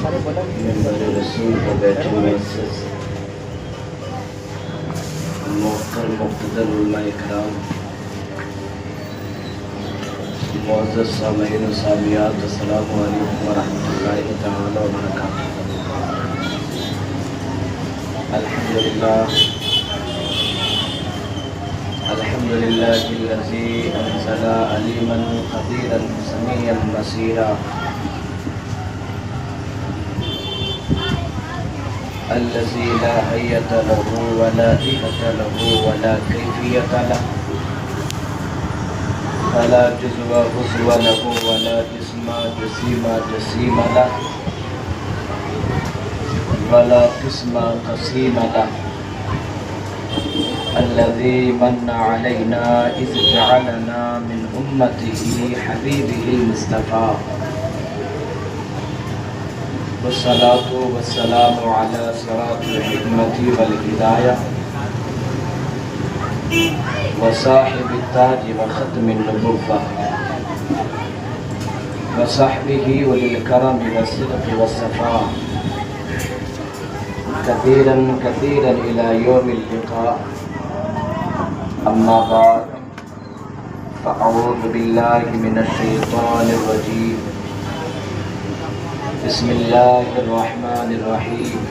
ممبر رسول پر بیٹھے معزز محترم مقتدر علماء اکرام، معزز سامعین و سامعات، السلام علیکم ورحمۃ اللہ تعالی وبرکاتہ۔ الحمدللہ الذی انزل علیما قدیرا سمیعا بصیرا، الذي لا حية له ولا إهة له ولا كيفية له، فلا جزو غزو له ولا جسم جسيم له ولا قسم قسيم له، الذي من علينا إذ جعلنا من أمته حبيبه المصطفى، والصلاة والسلام على صراط الحكمة والهداية وصاحب التاج وختم النبوة وصحبه وللكرم والصدق والصفاء، كثيرا كثيرا إلى يوم اللقاء. أما بعد، فأعوذ بالله من الشيطان الرجيم، بسم اللہ الرحمن الرحیم،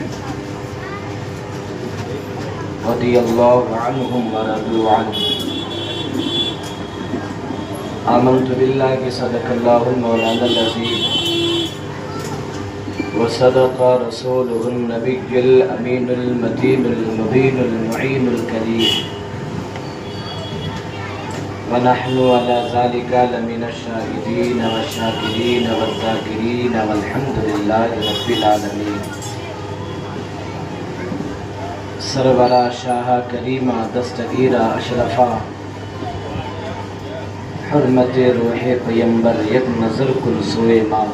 رضی اللہ عنہم ورضوا عنہ، آمنت باللہ صدق اللہ المولانا العظیم، وصدق رسولہ النبی الامین المتین المبین المعین الکریم، ونحن على ذلك لمن الشاهدين والشاكرين والذاكرين والحمد لله رب العالمين. سرورا شاہ کریمہ دستگیرہ اشرفا، حرمت روح پیمبر یک نظر کل سوئے ماں،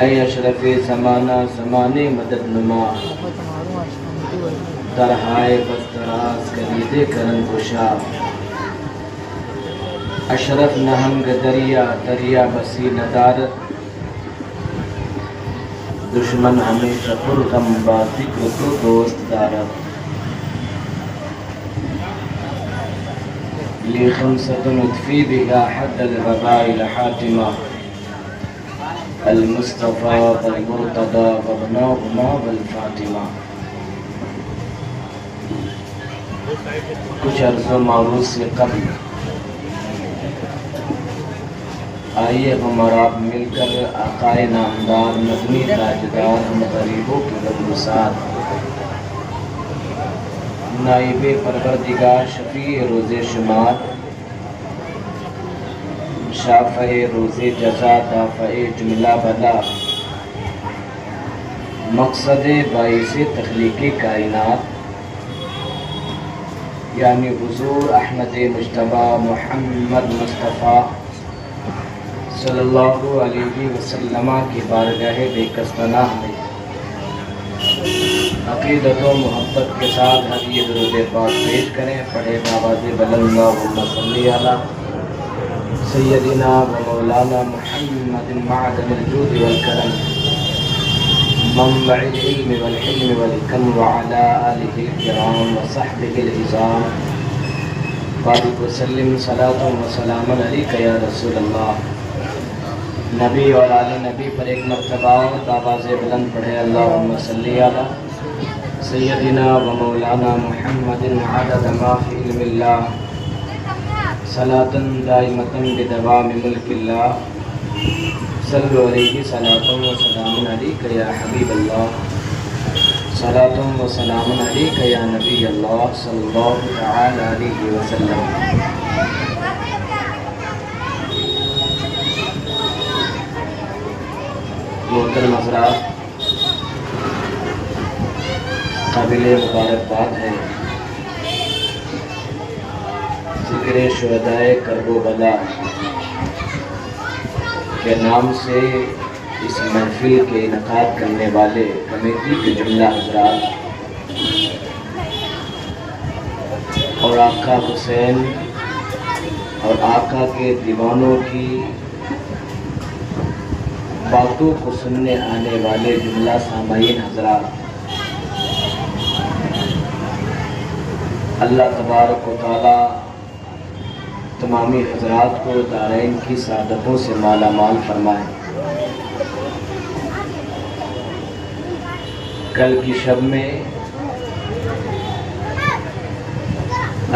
اے اشرف زمانہ زمانے مدد نما، درہائے بستراز کلید کرن گشا، اشرف نہنگ دریا دریا بسی ندارت، دشمن ہمیشہ پرغم با ذکر تو دوست دارت، لی خمسة نطفی بها حد الربائل حاتمہ، المصطفیٰ والمرتضی وابناؤہما والفاطمہ. کچھ عرض و معروض سے قبل آئیے ہم اور آپ مل کر آقائے نامدار مدنی تاجدار ہم غریبوں کے مبعوثات، نائب پروردگار شفیع روز شمار، شافع روز جزا دافع جملہ بلا، مقصد باعث تخلیق کائنات، یعنی حضور احمد مجتبی محمد مصطفیٰ صلی اللہ علیہ وسلم کی بارگاہ بے کس پناہ میں عقیدت و محبت کے ساتھ ہدیہ درود پاک پیش کریں. پڑھے بآواز بلند، اللہم صلی علی سیدنا و مولانا محمد معدن الجود والکرم، منبع العلم والحلم والحکم، وعلى آلہ الکرام وصحبہ العظام، بارک وسلم صلاۃ و سلام علیک یا رسول اللہ. نبی اور آل نبی پر ایک مرتبہ آواز بلند پڑھے، اللہم صلی علی سیدنا و مولانا محمد عدد ما فی علم اللہ، صلاۃ دائمۃ بدوام ملک اللہ، صلو علیہ صلاۃ و سلام علیک یا حبیب اللہ، صلاۃ و سلام علیک یا نبی اللہ صلی اللہ تعالی علیہ وسلم. محترم حضرات، قابل مبارکباد ہے ذکر شہدائے کرب و بلا کے نام سے اس محفل کے انعقاد کرنے والے کمیٹی کے جملہ حضرات اور آقا حسین اور آقا کے دیوانوں کی باتوں کو سننے آنے والے جملہ سامعین حضرات، اللہ تبارک و تعالی تمامی حضرات کو دارین کی سعادتوں سے مالا مال فرمائے۔ کل کی شب میں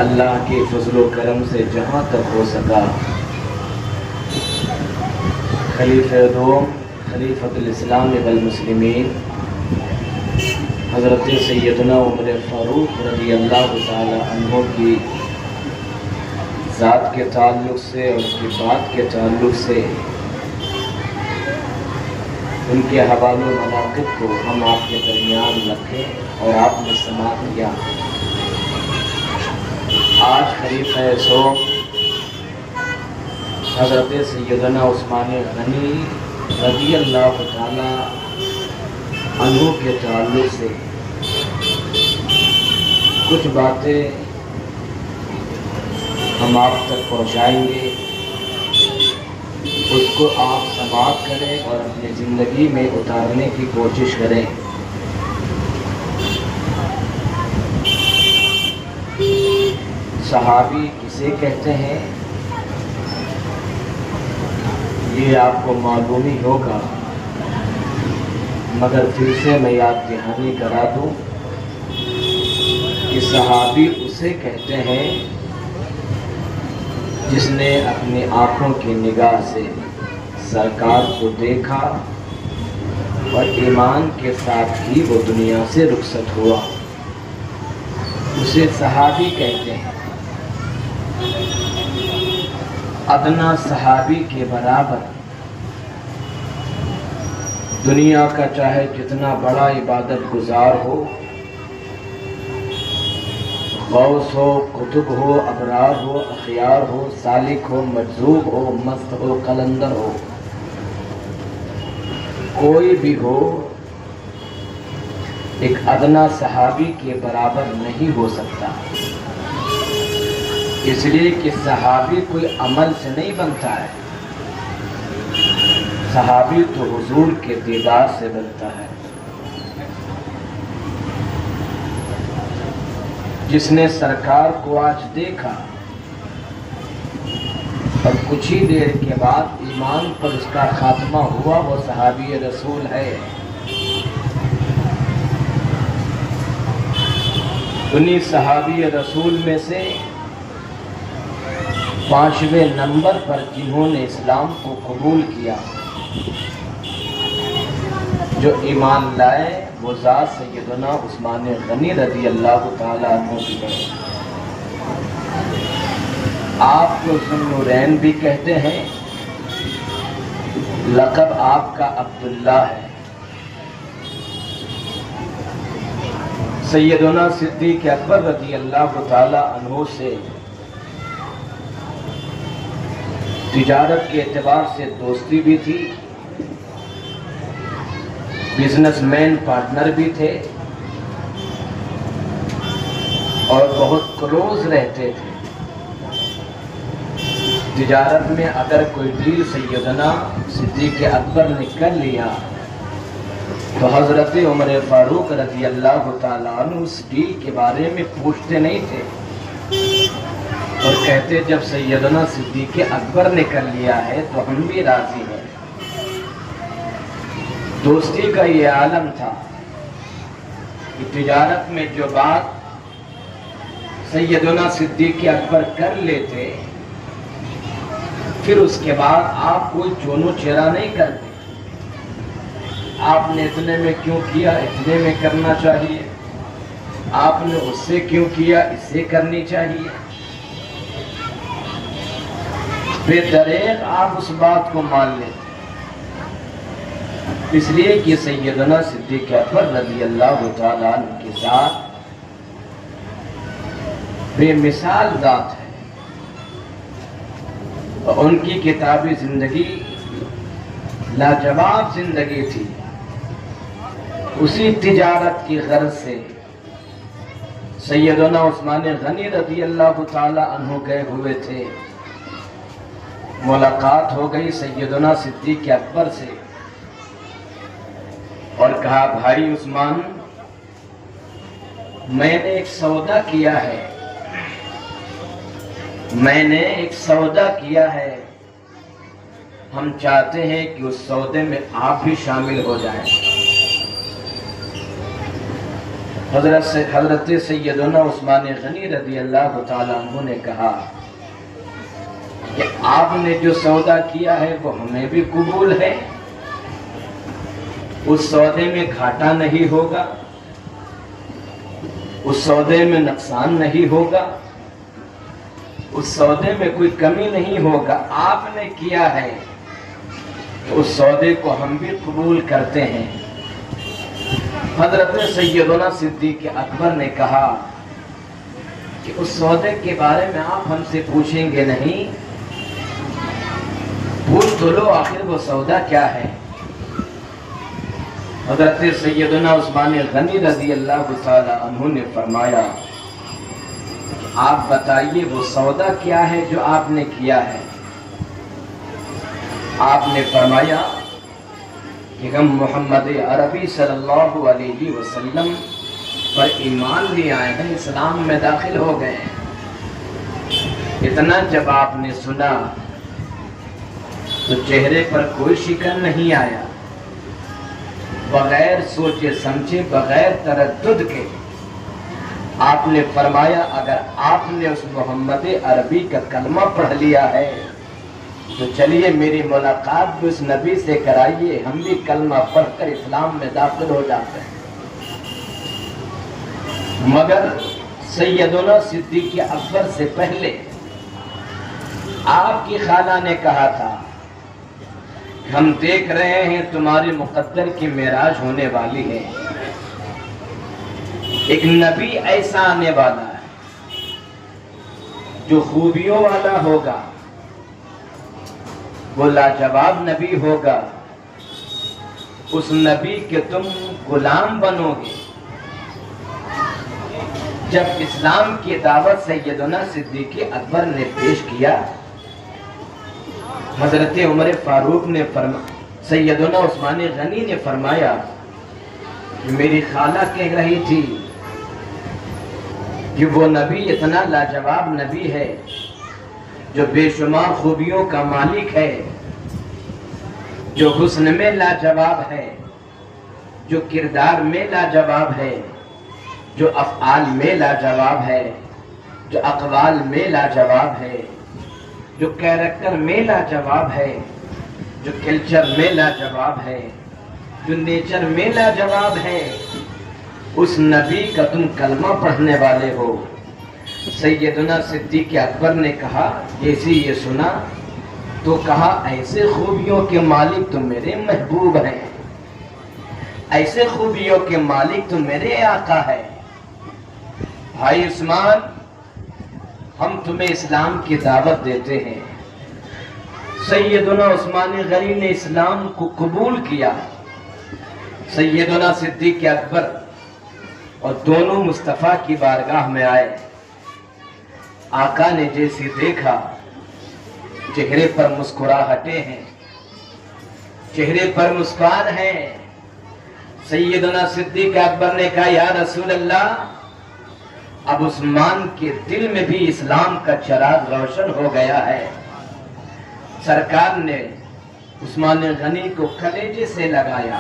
اللہ کے فضل و کرم سے جہاں تک ہو سکا خلیفہ دوم خلیفۃ الاسلام والمسلمین حضرت سیدنا عمر فاروق رضی اللہ تعالی عنہ کی ذات کے تعلق سے اور ان کی بات کے تعلق سے ان کے حوالے و مناقب کو ہم آپ کے درمیان رکھیں اور آپ نے سماعت کیا۔ آج خلیفہ سوم حضرت سیدنا عثمان غنی رضی اللہ تعالی عنہ کے تعلق سے کچھ باتیں ہم آپ تک پہنچائیں گے، اس کو آپ سماعت کریں اور اپنی زندگی میں اتارنے کی کوشش کریں۔ صحابی کسے کہتے ہیں یہ آپ کو معلوم ہی ہوگا، مگر پھر سے میں یاد دہانی کرا دوں کہ صحابی اسے کہتے ہیں جس نے اپنی آنکھوں کی نگاہ سے سرکار کو دیکھا اور ایمان کے ساتھ ہی وہ دنیا سے رخصت ہوا، اسے صحابی کہتے ہیں۔ ادنا صحابی کے برابر دنیا کا چاہے جتنا بڑا عبادت گزار ہو، غوث ہو، قطب ہو، ابرار ہو، اخیار ہو، سالک ہو، مجذوب ہو، مست ہو، قلندر ہو، کوئی بھی ہو، ایک ادنا صحابی کے برابر نہیں ہو سکتا، اس لیے کہ صحابی کوئی عمل سے نہیں بنتا ہے، صحابی تو حضور کے دیدار سے بنتا ہے۔ جس نے سرکار کو آج دیکھا اور کچھ ہی دیر کے بعد ایمان پر اس کا خاتمہ ہوا، وہ صحابی رسول ہے۔ انہی صحابی رسول میں سے 5ویں نمبر پر جنہوں نے اسلام کو قبول کیا، جو ایمان لائے، وہ ذات سیدنا عثمان غنی رضی اللہ تعالی عنہ کی ہے۔ آپ کو ذوالنورین بھی کہتے ہیں، لقب آپ کا عبداللہ ہے۔ سیدنا صدیق اکبر رضی اللہ تعالی عنہ سے تجارت کے اعتبار سے دوستی بھی تھی، بزنس مین پارٹنر بھی تھے اور بہت کلوز رہتے تھے۔ تجارت میں اگر کوئی ڈیل سیدنا صدیق اکبر نے کر لیا تو حضرت عمر فاروق رضی اللہ تعالیٰ عنہ اس ڈیل کے بارے میں پوچھتے نہیں تھے اور کہتے جب سیدنا صدیق اکبر نے کر لیا ہے تو ہم بھی راضی ہیں۔ دوستی کا یہ عالم تھا کہ تجارت میں جو بات سیدنا صدیق اکبر کر لیتے، پھر اس کے بعد آپ کوئی چونو چیرا نہیں کرتے، آپ نے اتنے میں کیوں کیا، اتنے میں کرنا چاہیے، آپ نے اس سے کیوں کیا، اس سے کرنی چاہیے۔ بے دریغ آپ اس بات کو مان لیتے، اس لیے کہ سیدنا صدیق اکبر رضی اللہ تعالیٰ عنہ کے ساتھ بے مثال ذات ہے، اور ان کی کتابی زندگی لاجواب زندگی تھی۔ اسی تجارت کی غرض سے سیدنا عثمان غنی رضی اللہ تعالی عنہ گئے ہوئے تھے، ملاقات ہو گئی سیدنا صدیق اکبر سے، اور کہا بھائی عثمان میں نے ایک سودا کیا ہے، میں نے ایک سودا کیا ہے، ہم چاہتے ہیں کہ اس سودے میں آپ بھی شامل ہو جائیں۔ حضرت سیدنا عثمان غنی رضی اللہ تعالیٰ عنہ نے کہا کہ آپ نے جو سودا کیا ہے وہ ہمیں بھی قبول ہے، اس سودے میں گھاٹا نہیں ہوگا، اس سودے میں نقصان نہیں ہوگا، اس سودے میں کوئی کمی نہیں ہوگا، آپ نے کیا ہے تو اس سودے کو ہم بھی قبول کرتے ہیں۔ حضرت سیدنا صدیق اکبر نے کہا کہ اس سودے کے بارے میں آپ ہم سے پوچھیں گے نہیں، پوچھ تو لو آخر وہ سودا کیا ہے۔ حضرت سیدنا عثمان غنی رضی اللہ تعالی عنہ نے فرمایا کہ آپ بتائیے وہ سودا کیا ہے جو آپ نے کیا ہے۔ آپ نے فرمایا کہ ہم محمد عربی صلی اللہ علیہ وسلم پر ایمان لے آئے ہیں، اسلام میں داخل ہو گئے ہیں۔ اتنا جب آپ نے سنا تو چہرے پر کوئی شکن نہیں آیا، بغیر سوچے سمجھے، بغیر تردد کے آپ نے فرمایا اگر آپ نے اس محمد عربی کا کلمہ پڑھ لیا ہے تو چلیے میری ملاقات بھی اس نبی سے کرائیے، ہم بھی کلمہ پڑھ کر اسلام میں داخل ہو جاتے ہیں۔ مگر سیدنا صدیق اکبر سے پہلے آپ کی خالہ نے کہا تھا ہم دیکھ رہے ہیں تمہارے مقدر کی معراج ہونے والی ہے، ایک نبی ایسا آنے والا ہے جو خوبیوں والا ہوگا، وہ لاجواب نبی ہوگا، اس نبی کے تم غلام بنو گے۔ جب اسلام کی دعوت سیدنا صدیق اکبر نے پیش کیا، حضرت عمر فاروق نے سیدنا عثمان غنی نے فرمایا کہ میری خالہ کہہ رہی تھی کہ وہ نبی اتنا لاجواب نبی ہے جو بے شمار خوبیوں کا مالک ہے، جو حسن میں لاجواب ہے، جو کردار میں لاجواب ہے، جو افعال میں لاجواب ہے، جو اقوال میں لاجواب ہے، جو کیریکٹر میں لاجواب ہے، جو کلچر میں لاجواب ہے، جو نیچر میں لاجواب ہے، اس نبی کا تم کلمہ پڑھنے والے ہو۔ سیدنا صدیق اکبر نے کہا جیسے یہ سنا تو کہا ایسے خوبیوں کے مالک تو میرے محبوب ہیں، ایسے خوبیوں کے مالک تو میرے آقا ہے۔ بھائی عثمان ہم تمہیں اسلام کی دعوت دیتے ہیں۔ سیدنا عثمان غنی نے اسلام کو قبول کیا، سیدنا صدیق اکبر اور دونوں مصطفیٰ کی بارگاہ میں آئے۔ آقا نے جیسے دیکھا چہرے پر مسکراہٹیں ہیں، چہرے پر مسکان ہے۔ سیدنا صدیق اکبر نے کہا یا رسول اللہ اب عثمان کے دل میں بھی اسلام کا چراغ روشن ہو گیا ہے۔ سرکار نے عثمان غنی کو کلیجے سے لگایا،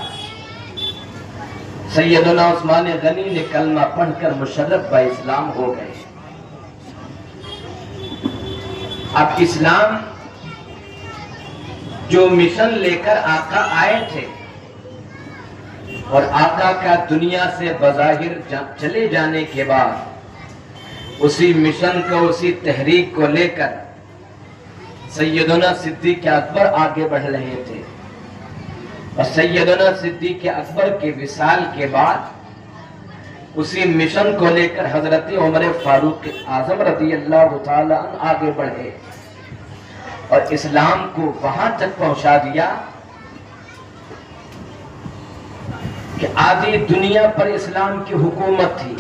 سیدنا عثمان غنی نے کلمہ پڑھ کر مشرف با اسلام ہو گئے۔ اب اسلام جو مشن لے کر آقا آئے تھے اور آقا کا دنیا سے بظاہر چلے جانے کے بعد اسی مشن کو، اسی تحریک کو لے کر سیدنا صدیق اکبر آگے بڑھ رہے تھے، اور سیدنا صدیق اکبر کے وصال کے بعد اسی مشن کو لے کر حضرت عمر فاروق اعظم رضی اللہ تعالی عنہ آگے بڑھے اور اسلام کو وہاں تک پہنچا دیا کہ آدھی دنیا پر اسلام کی حکومت تھی،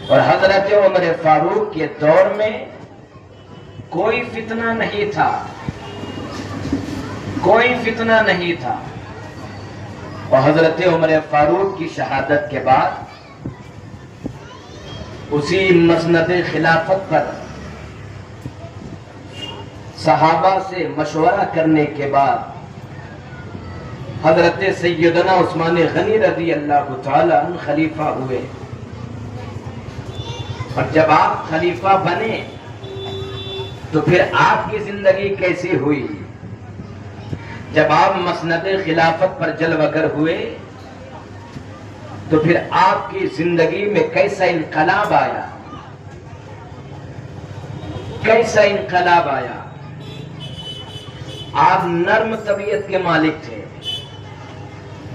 اور حضرت عمر فاروق کے دور میں کوئی فتنہ نہیں تھا، کوئی فتنہ نہیں تھا۔ اور حضرت عمر فاروق کی شہادت کے بعد اسی مسند خلافت پر صحابہ سے مشورہ کرنے کے بعد حضرت سیدنا عثمان غنی رضی اللہ تعالی عنہ خلیفہ ہوئے. اور جب آپ خلیفہ بنے تو پھر آپ کی زندگی کیسی ہوئی؟ جب آپ مسند خلافت پر جلوہ گر ہوئے تو پھر آپ کی زندگی میں کیسا انقلاب آیا؟ کیسا انقلاب آیا؟ آپ نرم طبیعت کے مالک تھے.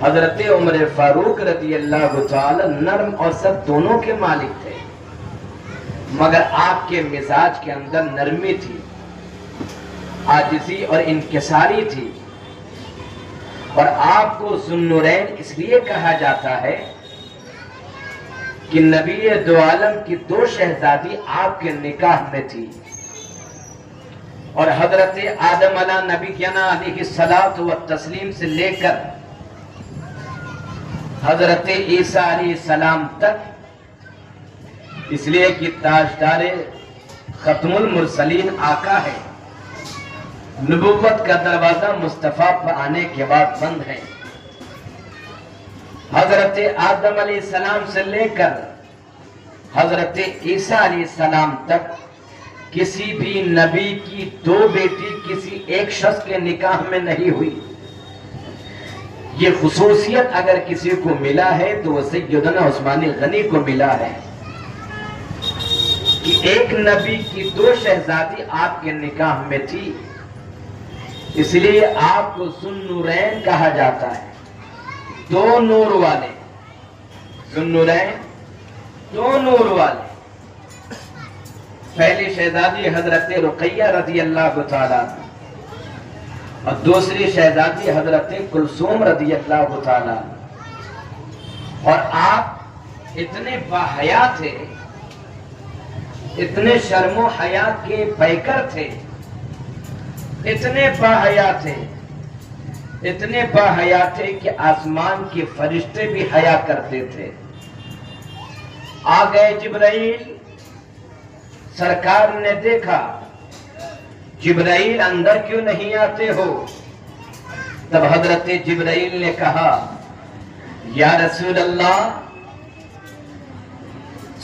حضرت عمر فاروق رضی اللہ تعالی نرم اور سخت دونوں کے مالک تھے، مگر آپ کے مزاج کے اندر نرمی تھی، عاجزی اور انکساری تھی. اور آپ کو ذو النورین اس لیے کہا جاتا ہے کہ نبی دو عالم کی دو شہزادی آپ کے نکاح میں تھی. اور حضرت آدم علیہ نبینا علیہ الصلوۃ والتسلیم سے لے کر حضرت عیسیٰ علیہ السلام تک، اس لیے کہ تاجدار ختم المرسلین آقا ہے، نبوت کا دروازہ مصطفیٰ پر آنے کے بعد بند ہے. حضرت آدم علیہ السلام سے لے کر حضرت عیسیٰ علیہ السلام تک کسی بھی نبی کی دو بیٹی کسی ایک شخص کے نکاح میں نہیں ہوئی. یہ خصوصیت اگر کسی کو ملا ہے تو وہ سیدنا عثمان غنی کو ملا ہے کہ ایک نبی کی دو شہزادی آپ کے نکاح میں تھی. اس لیے آپ کو ذو النورین کہا جاتا ہے، دو نور والے. ذو النورین، دو نور والے. پہلی شہزادی حضرت رقیہ رضی اللہ تعالیٰ اور دوسری شہزادی حضرت کلثوم رضی اللہ تعالیٰ. اور آپ اتنے باحیا تھے، اتنے شرم و حیا کے پیکر تھے، اتنے باحیا تھے، اتنے باحیا تھے کہ آسمان کے فرشتے بھی حیا کرتے تھے. آ گئے جبرائیل، سرکار نے دیکھا جبرائیل اندر کیوں نہیں آتے ہو؟ تب حضرت جبرائیل نے کہا یا رسول اللہ،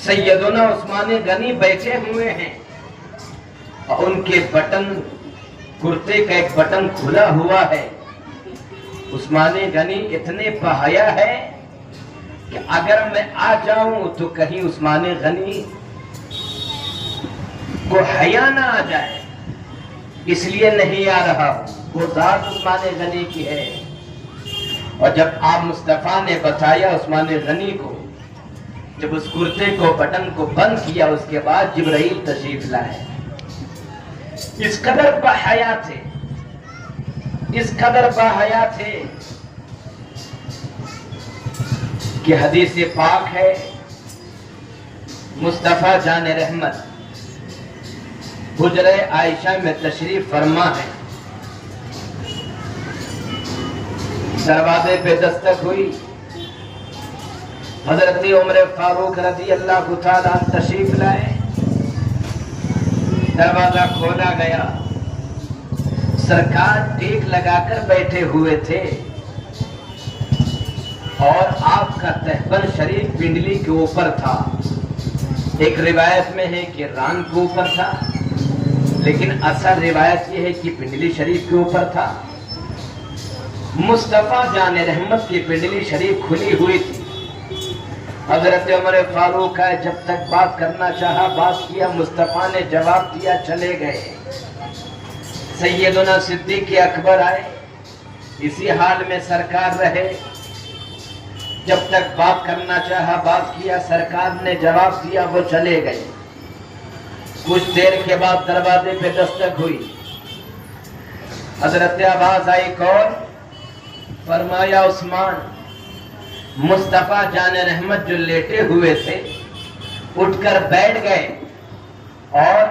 سیدنا عثمان غنی بیٹھے ہوئے ہیں اور ان کے بٹن، کرتے کا ایک بٹن کھلا ہوا ہے. عثمان غنی اتنے باحیا ہے کہ اگر میں آ جاؤں تو کہیں عثمان غنی کو حیا نہ آ جائے، اس لیے نہیں آ رہا ہوں. وہ ذات عثمان غنی کی ہے. اور جب آپ مصطفیٰ نے بتایا عثمان غنی کو، جب اس کرتے کو بٹن کو بند کیا، اس کے بعد جبرائیل تشریف لائے. اس قدر باحیا تھے، اس قدر باحیا تھے کہ حدیث پاک ہے، مصطفیٰ جان رحمت حجرہ عائشہ میں تشریف فرما ہے. دروازے پہ دستک ہوئی، حضرت عمر فاروق رضی اللہ تعالیٰ تشریف لائے. دروازہ کھولا گیا، سرکار ٹیک لگا کر بیٹھے ہوئے تھے اور آپ کا تہبند شریف پنڈلی کے اوپر تھا. ایک روایت میں ہے کہ ران کے اوپر تھا، لیکن اصل روایت یہ ہے کہ پنڈلی شریف کے اوپر تھا. مصطفیٰ جان رحمت کی پنڈلی شریف کھلی ہوئی تھی. حضرت عمر فاروق کا جب تک بات کرنا چاہا بات کیا، مصطفیٰ نے جواب دیا، چلے گئے. سیدنا صدیق اکبر آئے، اسی حال میں سرکار رہے. جب تک بات کرنا چاہا بات کیا، سرکار نے جواب دیا، وہ چلے گئے. کچھ دیر کے بعد دروازے پہ دستک ہوئی، حضرت آواز آئی، کون؟ فرمایا عثمان. مصطفیٰ جان رحمت جو لیٹے ہوئے تھے اٹھ کر بیٹھ گئے اور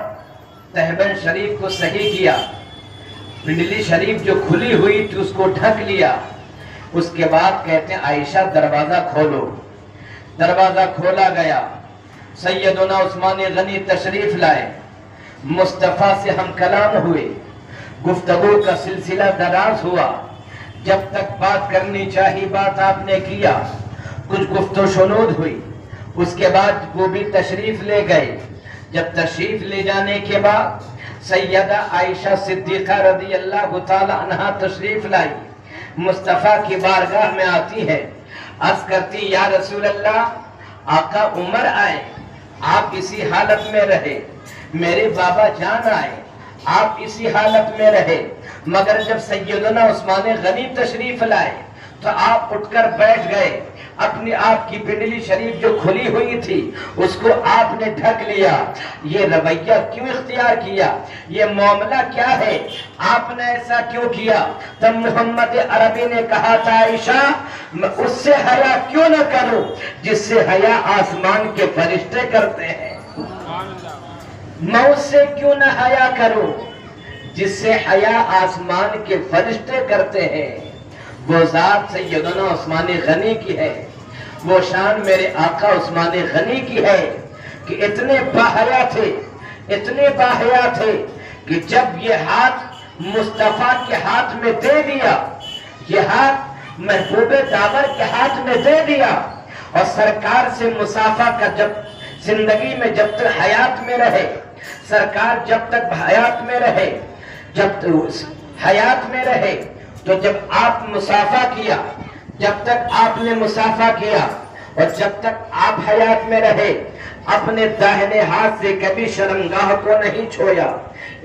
تہبند شریف کو صحیح کیا. پنڈلی شریف جو کھلی ہوئی تھی اس کو ڈھک لیا. اس کے بعد کہتے ہیں عائشہ دروازہ کھولو، دروازہ کھولا گیا، سیدنا عثمان غنی تشریف لائے، مصطفیٰ سے ہم کلام ہوئے، گفتگو کا سلسلہ دراز ہوا، جب تک بات کرنی چاہیے بات آپ نے کیا، کچھ گفت و شنود ہوئی، اس کے بعد وہ بھی تشریف لے گئے۔ جب تشریف لے جانے کے بعد سیدہ عائشہ صدیقہ رضی اللہ تعالی عنہا تشریف لائی، مصطفیٰ کی بارگاہ میں آتی ہے، عرض کرتی یا رسول اللہ آقا عمر آئے، آپ اسی حالت میں رہے، میرے بابا جان آئے، آپ اسی حالت میں رہے، مگر جب سیدنا عثمان غنی تشریف لائے تو آپ اٹھ کر بیٹھ گئے، اپنی آپ کی پنڈلی شریف جو کھلی ہوئی تھی اس کو آپ نے ڈھک لیا۔ یہ رویہ کیوں اختیار کیا؟ یہ معاملہ کیا ہے؟ آپ نے ایسا کیوں کیا؟ تب محمد عربی نے کہا تھا عائشہ اس سے حیا کیوں نہ کرو جس سے حیا آسمان کے فرشتے کرتے ہیں، میں اس سے کیوں نہ حیا کرو جس سے حیا آسمان کے فرشتے کرتے ہیں۔ وہ ذات سیدنا عثمان غنی کی ہے، وہ شان میرے آقا عثمان غنی کی ہے کہ اتنے باحیا تھے، اتنے باحیا تھے کہ جب یہ ہاتھ مصطفیٰ کے ہاتھ میں دے دیا، یہ ہاتھ محبوب داور کے ہاتھ میں دے دیا اور سرکار سے مصافحہ کا جب زندگی میں جب تک حیات میں رہے، سرکار جب تک حیات میں رہے، جب حیات میں رہے تو جب آپ مصافحہ کیا، جب تک آپ نے مصافحہ کیا اور جب تک آپ حیات میں رہے اپنے داہنے ہاتھ سے کبھی شرمگاہ کو نہیں چھویا۔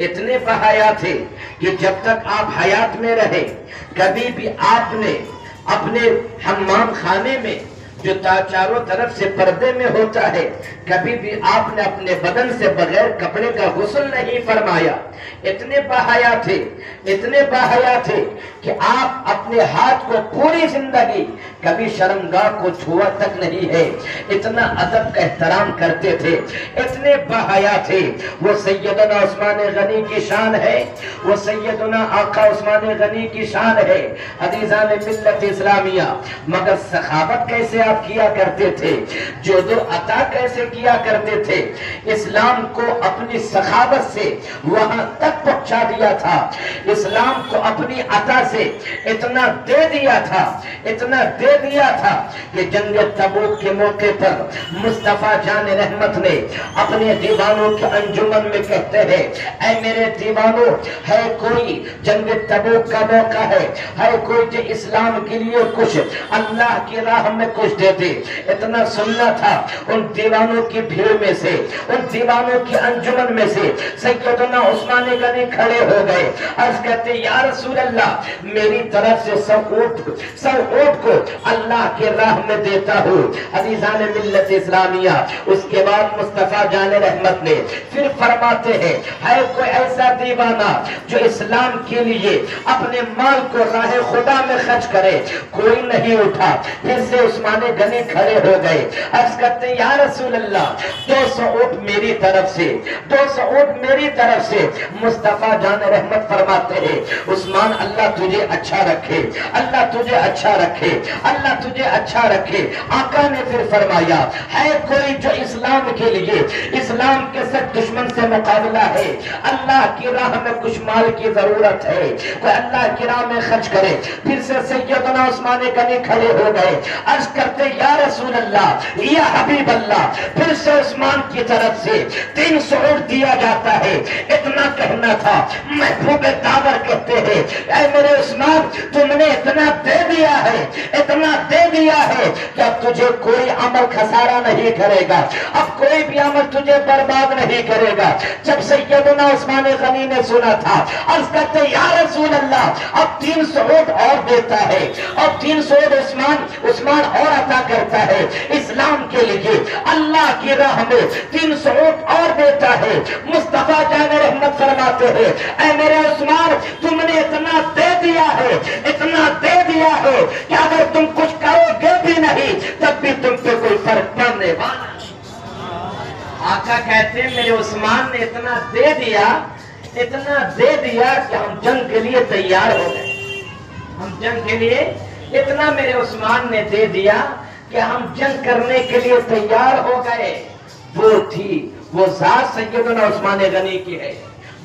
اتنے بحیا تھے کہ جب تک آپ حیات میں رہے کبھی بھی آپ نے اپنے حمام خانے میں جو چاروں طرف سے پردے میں ہوتا ہے کبھی بھی آپ نے اپنے بدن سے بغیر کپڑے کا غسل نہیں فرمایا۔ اتنے باحیا تھے، اتنے باحیا تھے کہ آپ اپنے ہاتھ کو پوری زندگی کبھی شرمگاہ کو چھوا تک نہیں ہے، اتنا ادب کا احترام کرتے تھے، اتنے باحیا تھے۔ وہ سیدنا عثمان غنی کی شان ہے، وہ سیدنا آقا عثمان غنی کی شان ہے۔ عزیزان ملت اسلامیہ، مگر سخاوت کیسے آپ کیا کرتے تھے، جود و عطا کیسے کیا کرتے تھے، اسلام کو اپنی سخاوت سے وہاں تک پہنچا دیا تھا، اسلام کو اپنی عطا سے اتنا دے دیا تھا، اتنا دے دیا تھا کہ جنگ تبوک کے موقع پر مصطفیٰ جان رحمت نے اپنے دیوانوں کے انجمن میں کہتے ہیں اے میرے دیوانوں، ہے کوئی جنگ تبوک کا موقع ہے کوئی جو اسلام کے لیے کچھ اللہ کی راہ میں کچھ دے دے۔ اتنا سننا تھا ان دیوانوں کی بھیڑ میں سے، ان دیوانوں کی انجمن میں سے سیدنا عثمان غنی کھڑے ہو گئے، عرض کرتے یا رسول اللہ میری طرف سے سو اونٹ کو اللہ کے راہ میں دیتا ہوں۔ عزیزان ملت اسلامیہ، اس کے بعد مصطفیٰ جان رحمت نے پھر فرماتے ہیں ہے کوئی ایسا دیوانہ جو اسلام کے لیے اپنے مال کو راہ خدا میں خرچ کرے؟ کوئی نہیں اٹھا۔ پھر سے عثمان غنی کھڑے ہو گئے، عرض کرتے ہیں یا رسول اللہ 200 اونٹ میری طرف سے، 200 اونٹ میری طرف سے۔ مصطفیٰ جان رحمت فرماتے ہیں عثمان اللہ تجھے اچھا رکھے، اللہ تجھے اچھا رکھے، اللہ تجھے اچھا رکھے۔ آقا نے پھر فرمایا ہے کوئی جو اسلام کے لیے، اسلام کے ساتھ دشمن سے مقابلہ ہے، اللہ کی راہ میں کچھ مال کی ضرورت ہے، کوئی اللہ کی راہ میں خرچ کرے؟ پھر سے سیدنا عثمان غنی کھڑے ہو گئے، عرض کرتے یا رسول اللہ یا حبیب اللہ۔ پھر سے عثمان کی طرف سے 300 اونٹ دیا جاتا ہے۔ اتنا کہنا تھا، محبوب داور کہتے ہیں اے میرے عثمان تم نے اتنا دے دیا ہے، اتنا دے دیا ہے کہ اب تجھے کوئی عمل خسارہ نہیں کرے گا، اب کوئی بھی عمل تجھے برباد نہیں کرے گا۔ جب سیدنا عثمان غنی نے سنا تھا، عرض کرتے یا رسول اللہ اب 300 اونٹ اور دیتا ہے، اب 300 اونٹ عثمان اور عطا کرتا ہے اسلام کے لیے، اللہ کی راہ میں 300 اونٹ اور دیتا ہے۔ مصطفیٰ جان رحمت فرماتے ہیں اے میرے عثمان تم نے اتنا دے دیا ہے، اتنا دے دیا ہے کہ اگر تم کچھ کرو گے بھی نہیں تب بھی تم پہ کوئی فرق پڑنے والا۔ آقا کہتے ہیں میرے عثمان نے اتنا دے دیا، اتنا دے دیا کہ ہم جنگ کے لیے تیار ہو گئے، ہم جنگ کے لیے اتنا میرے عثمان نے دے دیا کہ ہم جنگ کرنے کے لیے تیار ہو گئے۔ وہ تھی، وہ ذات سیدنا عثمان غنی کی ہے،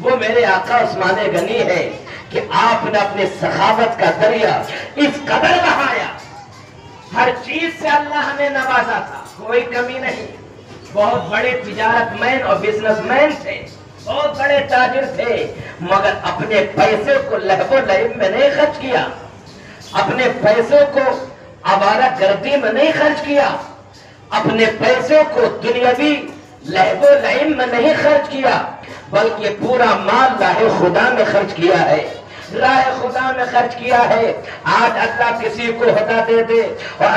وہ میرے آقا عثمان غنی ہے کہ آپ نے اپنے سخاوت کا دریا اس قدر بہایا۔ ہر چیز سے اللہ نے نوازا تھا، کوئی کمی نہیں۔ بہت بڑے تجارت مین اور بزنس مین تھے، بہت بڑے تاجر تھے، مگر اپنے پیسے کو لہو و لعب میں نہیں خرچ کیا، اپنے پیسوں کو آوارہ گردی میں نہیں خرچ کیا، اپنے پیسوں کو دنیاوی لہو و لعب میں نہیں خرچ کیا، بلکہ پورا مال راہ خدا میں خرچ کیا ہے، راہ خدا میں خرچ کیا ہے۔ آج اللہ کسی کو ہدا دے دے اور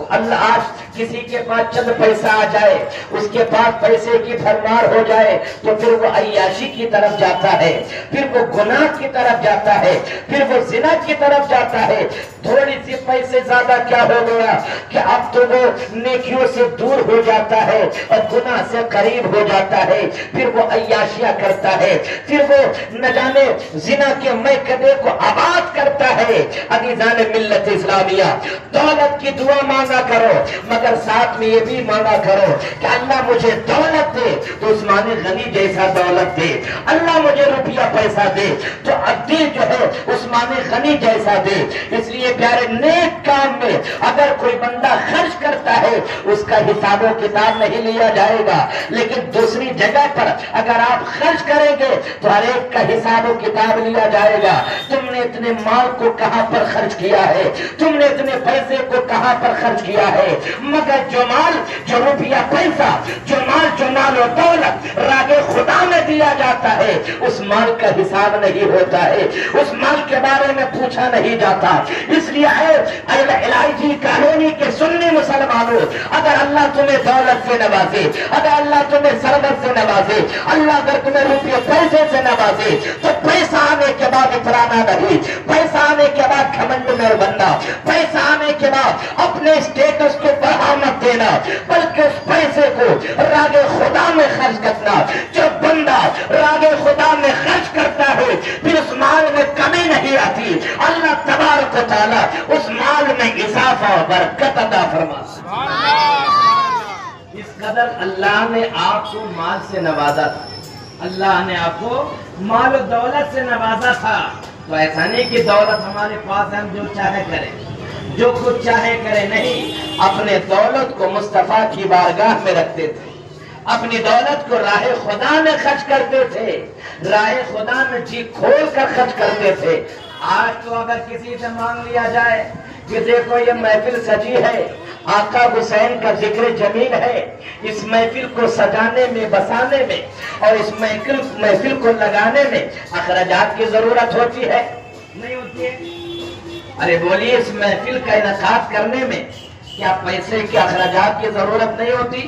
اللہ آج کسی کے پاس چند پیسہ آ جائے، اس کے پاس پیسے کی بھرمار ہو جائے تو پھر وہ عیاشی کی طرف جاتا ہے، پھر وہ گناہ کی طرف جاتا ہے، پھر وہ زنا کی طرف جاتا ہے۔ تھوڑی سی پیسے زیادہ کیا ہو گیا کہ اب تو وہ نیکیوں سے دور ہو جاتا ہے اور گناہ سے قریب ہو جاتا ہے، پھر وہ عیاشیاں کرتا ہے، پھر وہ نہ جانے زنا کے میکدے کو آباد کرتا ہے۔ عزیزان ملت اسلامیہ، دولت کی دعا مانگا کرو، مگر ساتھ میں یہ بھی مانگا کرو کہ اللہ مجھے دولت دے تو عثمان غنی جیسا دولت دے، اللہ مجھے روپیہ پیسہ دے تو عبدی جو ہے عثمان غنی جیسا دے۔ اس لیے پیارے نیک کام میں اگر کوئی بندہ خرچ کرتا ہے اس کا حساب و کتاب نہیں لیا جائے گا، لیکن دوسری جگہ پر اگر آپ خرچ کریں گے تو ہر ایک کا حساب و کتاب لیا جائے گا۔ تم نے اتنے مال کو کہاں پر خرچ کیا ہے، تم نے اتنے پیسے کو کہاں پر خرچ کیا ہے، مگر جو مال، جو روپیہ پیسہ، جو مال و دولت راہ خدا میں دیا جاتا ہے اس مال کا حساب نہیں ہوتا ہے، اس مال کے بارے میں پوچھا نہیں جاتا۔ اس لیے الہی کالونی کے سنی مسلمانوں، اگر اللہ تمہیں دولت سے نوازے، اگر اللہ تمہیں ثروت سے نوازے، اللہ اگر تمہیں روپیے پیسے سے نوازے تو پیسہ آنے کے بعد اترانا نہیں، پیسہ آنے کے بعد گھمنڈ میں بننا، پیسہ آنے کے بعد اپنے اسٹیٹس کو بڑھا مت دینا، بلکہ اس پیسے کو راہ خدا میں خرچ کرنا۔ جب بندہ راہ خدا میں خرچ کرتا ہے پھر اس مال میں کمی نہیں آتی، اللہ تبارک و تعالی اس مال میں اضافہ و برکت عطا فرماتا ہے۔ اس قدر اللہ نے آپ کو مال سے نوازا تھا، اللہ نے آپ کو مال و دولت سے نوازا تھا، تو ایسا نہیں کہ دولت ہمارے پاس ہم جو چاہے کریں، جو کچھ چاہے کرے، نہیں، اپنے دولت کو مصطفیٰ کی بارگاہ میں رکھتے تھے، اپنی دولت کو راہ خدا میں خرچ کرتے تھے، راہ خدا میں جی کھول کر خرچ کرتے تھے۔ آج تو اگر کسی سے مانگ لیا جائے کہ دیکھو یہ محفل سجی ہے، آقا حسین کا ذکر جمیل ہے، اس محفل کو سجانے میں، بسانے میں اور اس محفل کو لگانے میں اخراجات کی ضرورت ہوتی ہے، نہیں ہوتی ہے؟ ارے بولیے، اس محفل کا انعقاد کرنے میں کیا پیسے کے اخراجات کی ضرورت نہیں ہوتی؟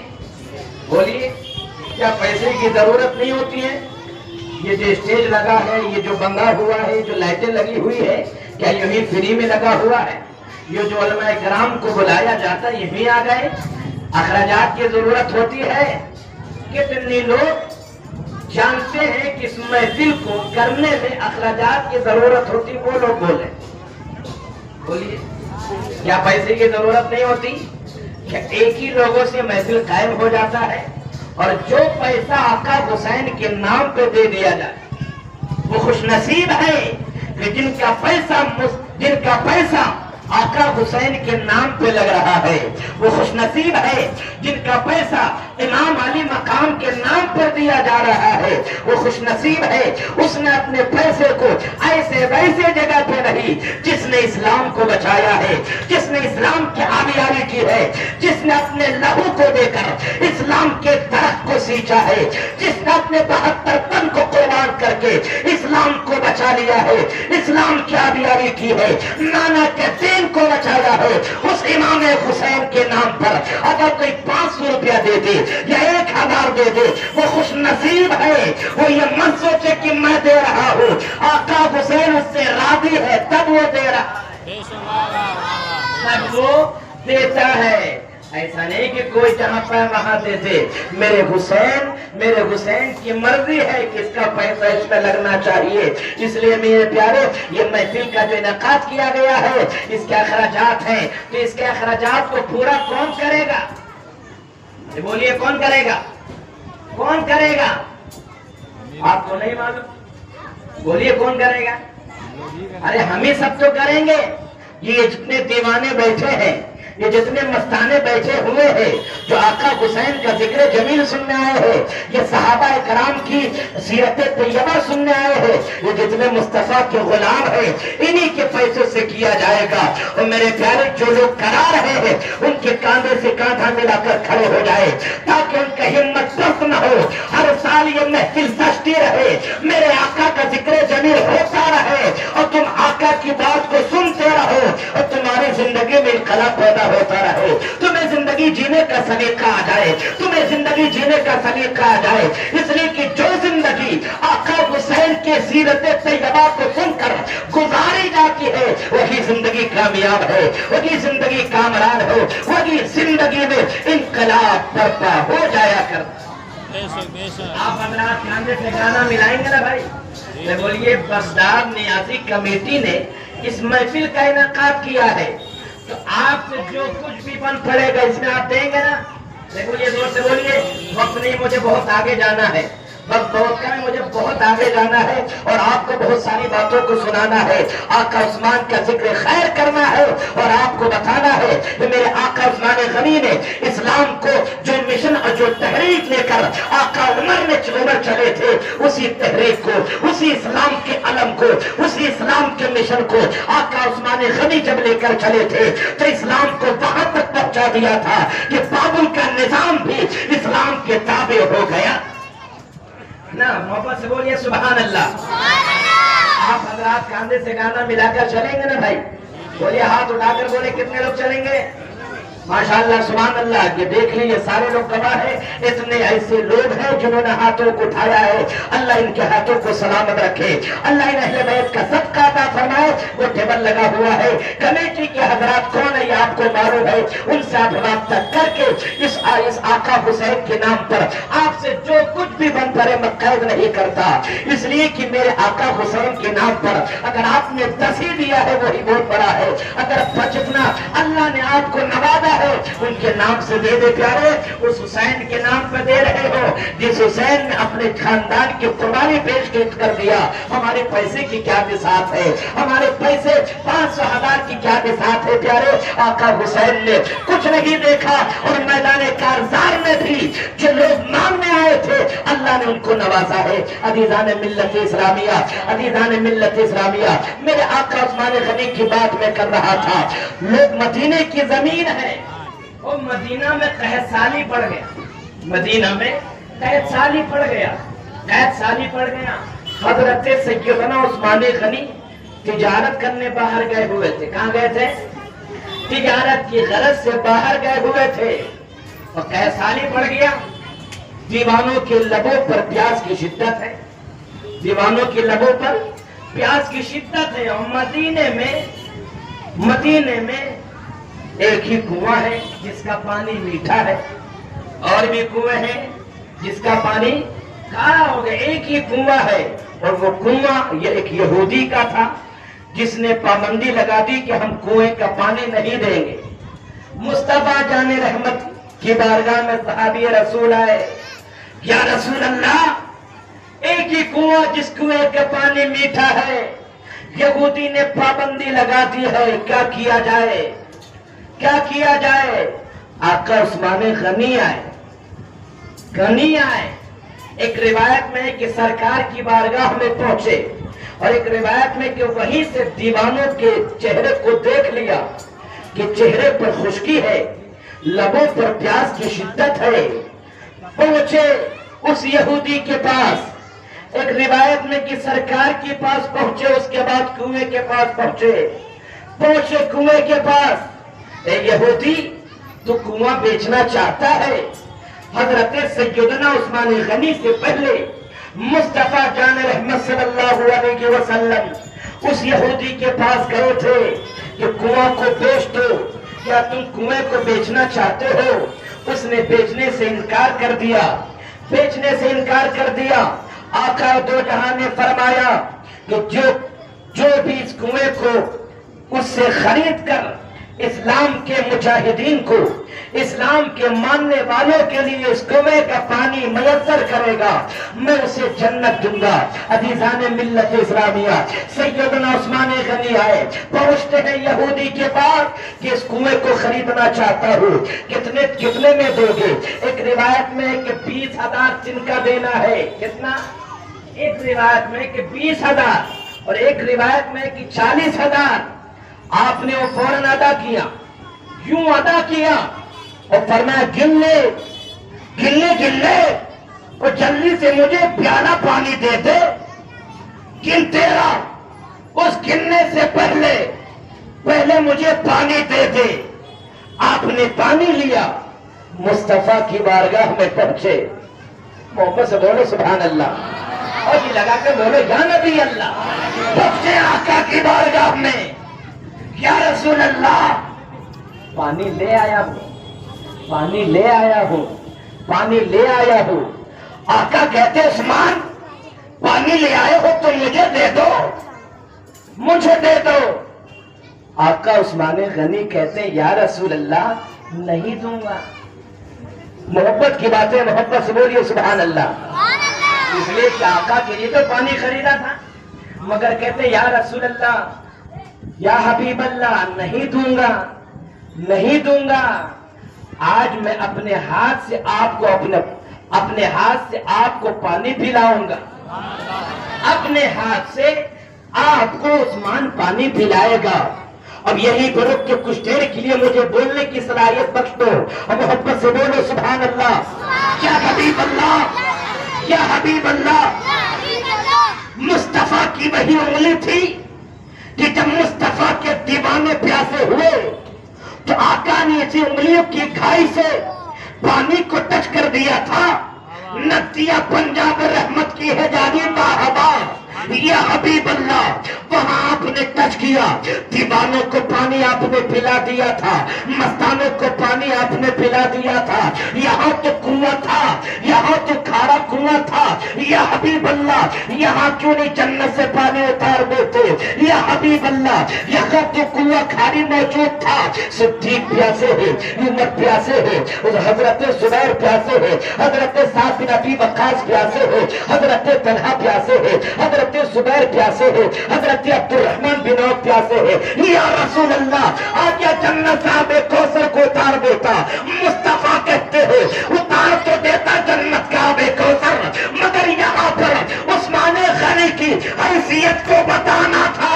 بولیے، کیا پیسے کی ضرورت نہیں ہوتی ہے؟ یہ جو اسٹیج لگا ہے، یہ جو بنگا ہوا ہے، جو لائٹیں لگی ہوئی ہے، کیا یہی فری میں لگا ہوا ہے؟ یہ جو علماء کرام کو بلایا جاتا ہے یہی آ گئے؟ اخراجات کی ضرورت ہوتی ہے۔ کتنے لوگ جانتے ہیں کہ اس محفل کو کرنے میں اخراجات کی ضرورت ہوتی؟ وہ لوگ بولیں، بولیے، کیا پیسے کی ضرورت نہیں ہوتی؟ کیا ایک ہی لوگوں سے محفل قائم ہو جاتا ہے؟ اور جو پیسہ آقا حسین کے نام پہ دے دیا جائے وہ خوش نصیب ہے کہ جن کا پیسہ آقا حسین کے نام پہ لگ رہا ہے، وہ خوش نصیب ہے جن کا پیسہ امام علی مقام کے نام پر دیا جا رہا ہے، وہ خوش نصیب ہے اس نے اپنے پیسے کو ایسے ویسے جگہ پہ نہیں، جس نے اسلام کو بچایا ہے، جس نے اسلام کی آبیاری کی ہے، جس نے اپنے لہو کو دے کر اسلام کے درخت کو سینچا ہے، جس نے اپنے 72 تن کو قربان کر کے اسلام کو بچا لیا ہے، اسلام کی آبیاری کی ہے، نانا کے دین کو بچایا ہے۔ اس امام حسین کے نام پر اگر کوئی 500 روپیہ دے دے یا 1000 دے دے وہ خوش نصیب ہے، وہ یہ مت سوچے کہ میں دے رہا ہوں، آقا حسین اس سے راضی ہے تب وہ دے رہا ہے، تب وہ دیتا ہے۔ ایسا نہیں کہ کوئی جہاں پہ وہاں دے دے. میرے حسین کی مرضی ہے کہ اس کا پیسہ اس میں لگنا چاہیے. اس لیے میرے پیارے یہ محفل کا جو انعقاد کیا گیا ہے اس کے اخراجات ہیں، تو اس کے اخراجات کو پورا کون کرے گا؟ بولیے کون کرے گا؟ کون کرے گا؟ آپ کو نہیں معلوم؟ بولیے کون کرے گا؟ ارے ہم ہی سب تو کریں گے. یہ جتنے دیوانے بیٹھے ہیں، یہ جتنے مستانے بیٹھے ہوئے ہیں جو آقا حسین کا ذکر جمیل سننے آئے ہیں، یہ صحابہ کرام کی سیرت طیبہ سننے آئے ہیں، یہ جتنے مصطفیٰ کے غلام ہیں، انہی کے پیسوں سے کیا جائے گا. اور میرے پیارے جو لوگ کرا رہے ہیں ان کے کاندھے سے کاندھا ملا کر کھڑے ہو جائے تاکہ ان کا ہمت پست نہ ہو. ہر سال یہ محفل سجتی رہے، میرے آقا کا ذکر جمیل ہوتا رہے اور تم آقا کی بات کو سنتے رہو اور تمہاری زندگی میں انقلاب پیدا ہوتا رہے. تمہیں زندگی جینے کا سلیقہ آ جائے، تمہیں زندگی جینے کا سلیقہ آ جائے. اس لیے کہ جو زندگی آقا حسین کے سیرت طیبہ کو سن کر گزاری جاتی ہے وہی زندگی کامیاب ہے، وہی زندگی کامران ہو، وہی زندگی میں انقلاب برپا ہو جایا کرتا. آپ حضرات کاندھے سے گانا ملائیں گے نا بھائی؟ بولیے بسدار نیازی کمیٹی نے اس محفل کا انعقاد کیا ہے، تو آپ سے جو کچھ بھی بن پڑے گا اس میں آپ دیں گے نا؟ بولیے زور سے بولیے. وقت نہیں، مجھے بہت آگے جانا ہے، وقت بہت کم ہے، مجھے بہت آگے جانا ہے اور آپ کو بہت ساری باتوں کو سنانا ہے. آقا عثمان کا ذکر خیر کرنا ہے اور آپ کو بتانا ہے کہ میرے آقا عثمان غنی نے اسلام کو جو مشن اور جو تحریک لے کر آقا عمر چلے تھے، اسی تحریک کو، اسی اسلام کے علم کو، اسی اسلام کے مشن کو آقا عثمان غنی جب لے کر چلے تھے تو اسلام کو وہاں تک پہنچا دیا تھا کہ بابل کا نظام بھی اسلام کے تابع ہو گیا. نا محبت سے بولیے سبحان اللہ. آپ حضرات کاندھے سے گانا ملا کر چلیں گے نا بھائی؟ بولیے ہاتھ اٹھا کر بولے کتنے لوگ چلیں گے؟ ماشاءاللہ سبحان اللہ. یہ دیکھ لیجیے سارے لوگ گواہ ہیں، اتنے ایسے لوگ ہیں جنہوں نے ہاتھوں کو اٹھایا ہے. اللہ ان کے ہاتھوں کو سلامت رکھے، اللہ ان اہل بیت کا صدقہ عطا فرمائے. وہ ٹیبل لگا ہوا ہے، کمیٹی کے حضرات کون ہے یہ آپ کو معلوم ہے، ان سے آپ رابطہ کر کے اس آقا حسین کے نام پر آپ سے جو کچھ بھی بن پڑے میں قید نہیں کرتا. اس لیے کہ میرے آقا حسین کے نام پر اگر آپ نے 10 ہی دیا ہے وہی بہت بڑا ہے. اگر جتنا اللہ نے آپ کو نوازا ہے ان کے نام سے دے دے پیارے. اس حسین کے نام پہ دے رہے ہو جس حسین نے اپنے خاندان کی قربانی پیش کر دیا. ہمارے پیسے کی کیا بساط ہے، ہمارے پیسے 500,000 کی کیا بساط ہے پیارے. آقا حسین نے کچھ نہیں دیکھا اور میدان کارزار میں بھی جو لوگ مانگنے آئے تھے اللہ نے ان کو نوازا ہے. عزیزان ملت اسلامیہ، عزیزان ملت اسلامیہ، میرے آقا عثمان غنی کی بات میں کر رہا تھا. لوگ مدینے کی زمین ہے، وہ مدینہ میں قحط سالی پڑ گیا، مدینہ میں قحط سالی پڑ گیا، قحط سالی پڑ گیا. حضرت سیدنا عثمان غنی تجارت کرنے باہر گئے ہوئے تھے. کہاں گئے تھے؟ تجارت کی غرض سے باہر گئے ہوئے تھے اور قحط سالی پڑ گیا. دیوانوں کے لبوں پر پیاس کی شدت ہے، دیوانوں کے لبوں پر پیاس کی شدت ہے. اور مدینے میں ایک ہی کنواں ہے جس کا پانی میٹھا ہے، اور بھی کنویں ہیں جس کا پانی کھارا ہو گیا. ایک ہی کنواں ہے اور وہ کنواں یہ ایک یہودی کا تھا جس نے پابندی لگا دی کہ ہم کنویں کا پانی نہیں دیں گے. مصطفیٰ جان رحمت کی بارگاہ میں صحابی رسول آئے، یا رسول اللہ ایک ہی کنواں جس کنویں کا پانی میٹھا ہے یہودی نے پابندی لگا دی ہے، کیا کیا جائے، کیا کیا جائے. آقا عثمان غنی آئے. ایک روایت میں کہ سرکار کی بارگاہ میں پہنچے اور ایک روایت میں کہ وہیں سے دیوانوں کے چہرے کو دیکھ لیا کہ چہرے پر خشکی ہے، لبوں پر پیاس کی شدت ہے. پہنچے اس یہودی کے پاس. ایک روایت میں کہ سرکار کے پاس پہنچے، اس کے بعد کنویں کے پاس پہنچے کنویں کے پاس. اے یہودی تو کنواں بیچنا چاہتا ہے؟ حضرت سیدنا عثمان غنی سے پہلے مصطفیٰ جان رحمت صلی اللہ علیہ وسلم اس یہودی کے پاس گئے تھے کہ کنواں کو بیچ دو، کیا تم کنویں کو بیچنا چاہتے ہو؟ اس نے بیچنے سے انکار کر دیا، بیچنے سے انکار کر دیا۔ آقا دو جہاں نے فرمایا کہ جو بھی اس کنویں کو اس سے خرید کر اسلام کے مجاہدین کو، اسلام کے ماننے والوں کے لیے اس کنویں کا پانی میسر کرے گا، میں اسے جنت دوں گا۔ عزیزان ملت اسلامیہ، سیدنا عثمان غنی آئے، پہنچتے ہیں یہودی کے پاس کہ اس کنویں کو خریدنا چاہتا ہوں، کتنے میں دو گے؟ ایک روایت میں ہے کہ 20,000 چن کا دینا ہے۔ کتنا؟ ایک روایت میں کہ 20,000 اور ایک روایت میں کہ 40,000۔ آپ نے وہ فوراً ادا کیا، یوں ادا کیا اور فرمایا گن لے اور جلدی سے مجھے پیالہ پانی دے دے، گن تیرا، اس گننے سے پہلے مجھے پانی دے دے۔ آپ نے پانی لیا، مصطفیٰ کی بارگاہ میں پہنچے، محبت سے بولو سبحان اللہ، اور جی لگا کے بولو یا نبی اللہ۔ پہنچے آقا کی بارگاہ میں، یا رسول اللہ پانی لے آیا ہوں، پانی لے آیا ہوں، پانی لے آیا ہوں۔ آقا کہتے عثمان پانی لے آئے ہو تو مجھے دے دو، مجھے دے دو۔ آقا عثمان غنی کہتے یا رسول اللہ نہیں دوں گا۔ محبت کی باتیں محبت سے بولیے سبحان اللہ۔ اس لیے کہ آقا کے لیے تو پانی خریدا تھا، مگر کہتے یا رسول اللہ، یا حبیب اللہ نہیں دوں گا، نہیں دوں گا۔ آج میں اپنے ہاتھ سے آپ کو پانی پلاؤں گا، اپنے ہاتھ سے آپ کو عثمان پانی پلائے گا۔ اب یہی پر رک کے کچھ دیر کے لیے مجھے بولنے کی صلاحیت بخش دو اور محبت سے بولو سبحان اللہ۔ یا حبیب اللہ، یا حبیب اللہ۔ مصطفیٰ کی وہی انگلی تھی کہ جب مصطفیٰ کے دیوانے پیاسے ہوئے تو آقا نے اسی انگلیوں کی گھائی سے پانی کو ٹچ کر دیا تھا۔ ندیہ پنجاب رحمت کی ہے جاری باہبا، یا حبیب اللہ، وہاں آپ نے ٹچ کیا، دیوانوں کو پانی آپ نے پلا دیا تھا، مستانوں کو پانی آپ نے پلا دیا تھا۔ یہاں تو کنواں تھا، یہاں تو کھارا کنواں تھا، یا حبیب اللہ یہاں کیوں نہیں جنت سے پانی اتار دیتے؟ یا حبیب اللہ یہاں تو کنواں کھاری موجود تھا۔ صدیق پیاسے ہے، عمر پیاسے ہے، حضرت زبیر پیاسے ہے، حضرت سعد بن ابی وقاص پیاسے ہے، حضرت طلحہ پیاسے ہے، حضرت زبیر پیاسے ہے، حضرت عبد الرحمن بن عوف پیاسے ہے۔ یا رسول اللہ آج یا جنت آب کوثر کو اتار دیتا؟ مصطفیٰ کہتے ہیں اتار تو دیتا جنت کا آب کوثر، مگر یہاں پر عثمان غنی کی حیثیت کو بتانا تھا،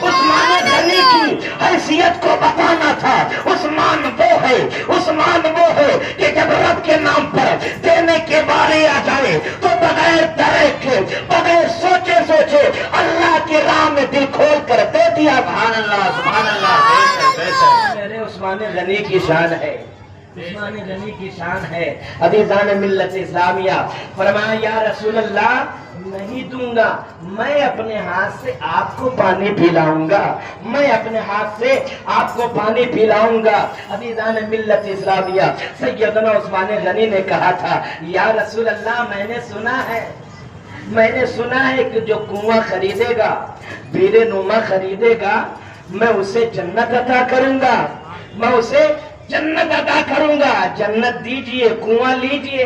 عثمان غنی کی حیثیت کو بتانا تھا۔ عثمان وہ ہے کہ جب رب کے نام پر دینے کے بارے آ جائے تو بغیر ڈرے کے، بغیر سوچے اللہ کی راہ میں دل کھول کر دے دیا۔ سبحان اللہ، سبحان اللہ۔ میرے عثمان غنی کی شان ہے، عثمان غنی کی شان ہے۔ عزیزان ملت اسلامیہ، فرمایا یا رسول اللہ نہیں دوں گا، میں اپنے ہاتھ سے آپ کو پانی پلاؤں گا، میں اپنے ہاتھ سے آپ کو پانی پلاؤں گا۔ عزیزان ملت اسلامیہ، سیدنا عثمان غنی نے کہا تھا یا رسول اللہ میں نے سنا ہے کہ جو کنواں خریدے گا، بیر نما خریدے گا، میں اسے جنت عطا کروں گا، میں اسے جنت عطا کروں گا۔ جنت دیجئے، کنواں لیجئے،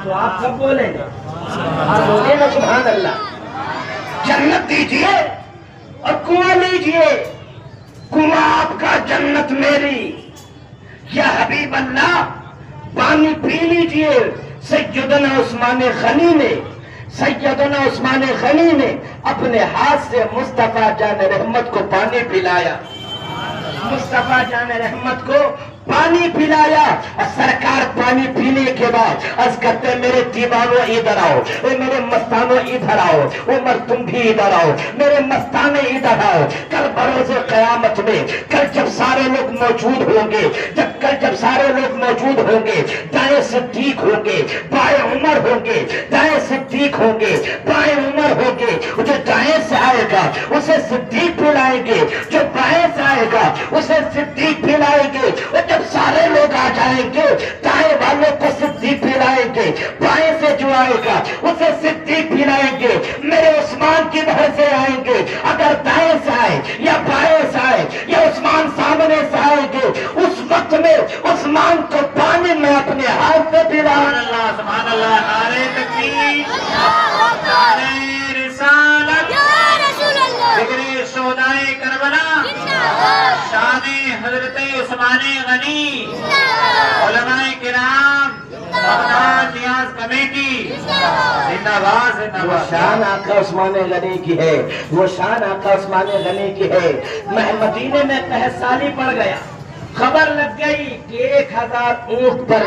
تو آپ کب بولیں گے؟ آپ بولیں نا سبحان اللہ۔ جنت دیجئے اور کنواں لیجئے، کنواں آپ کا، جنت میری۔ یا حبیب اللہ پانی پی لیجئے۔ سیدنا عثمان غنی نے اپنے ہاتھ سے مصطفیٰ جان رحمت کو پانی پلایا، مصطفیٰ جان رحمت کو پانی پلایا۔ اور سرکار پانی پینے کے بعد عرض کرتے میرے دیوانوں ادھر آؤ، میرے مستانوں ادھر آؤ، عمر تم بھی ادھر آؤ، میرے مستانے ادھر آؤ۔ کل بروز قیامت میں، کل جب سارے لوگ موجود ہوں گے، جب سارے لوگ موجود ہوں گے، دائیں صدیق ہوں گے، بائیں عمر ہوں گے، دائیں صدیق ہوں گے، بائیں عمر ہوں گے۔ جو دائیں سے آئے گا اسے صدیق بلائیں گے، جو بائیں سے آئے گا اسے عثمان کو پانی میں اپنے ہاتھ سے پلایا۔ سبحان اللہ، نعرہ تکبیر، نعرہ رسالت، ذکر شہدائے کربلا، شان حضرت عثمان غنی، علماء کرام، بغداد نیاز کمیٹی، زندہ باد زندہ وہ باد۔ شان آقا عثمان غنی کی ہے، وہ شان آقا عثمان غنی کی ہے۔ میں مدینے میں قحط سالی پڑ گیا، خبر لگ گئی کہ 1000 اونٹ پر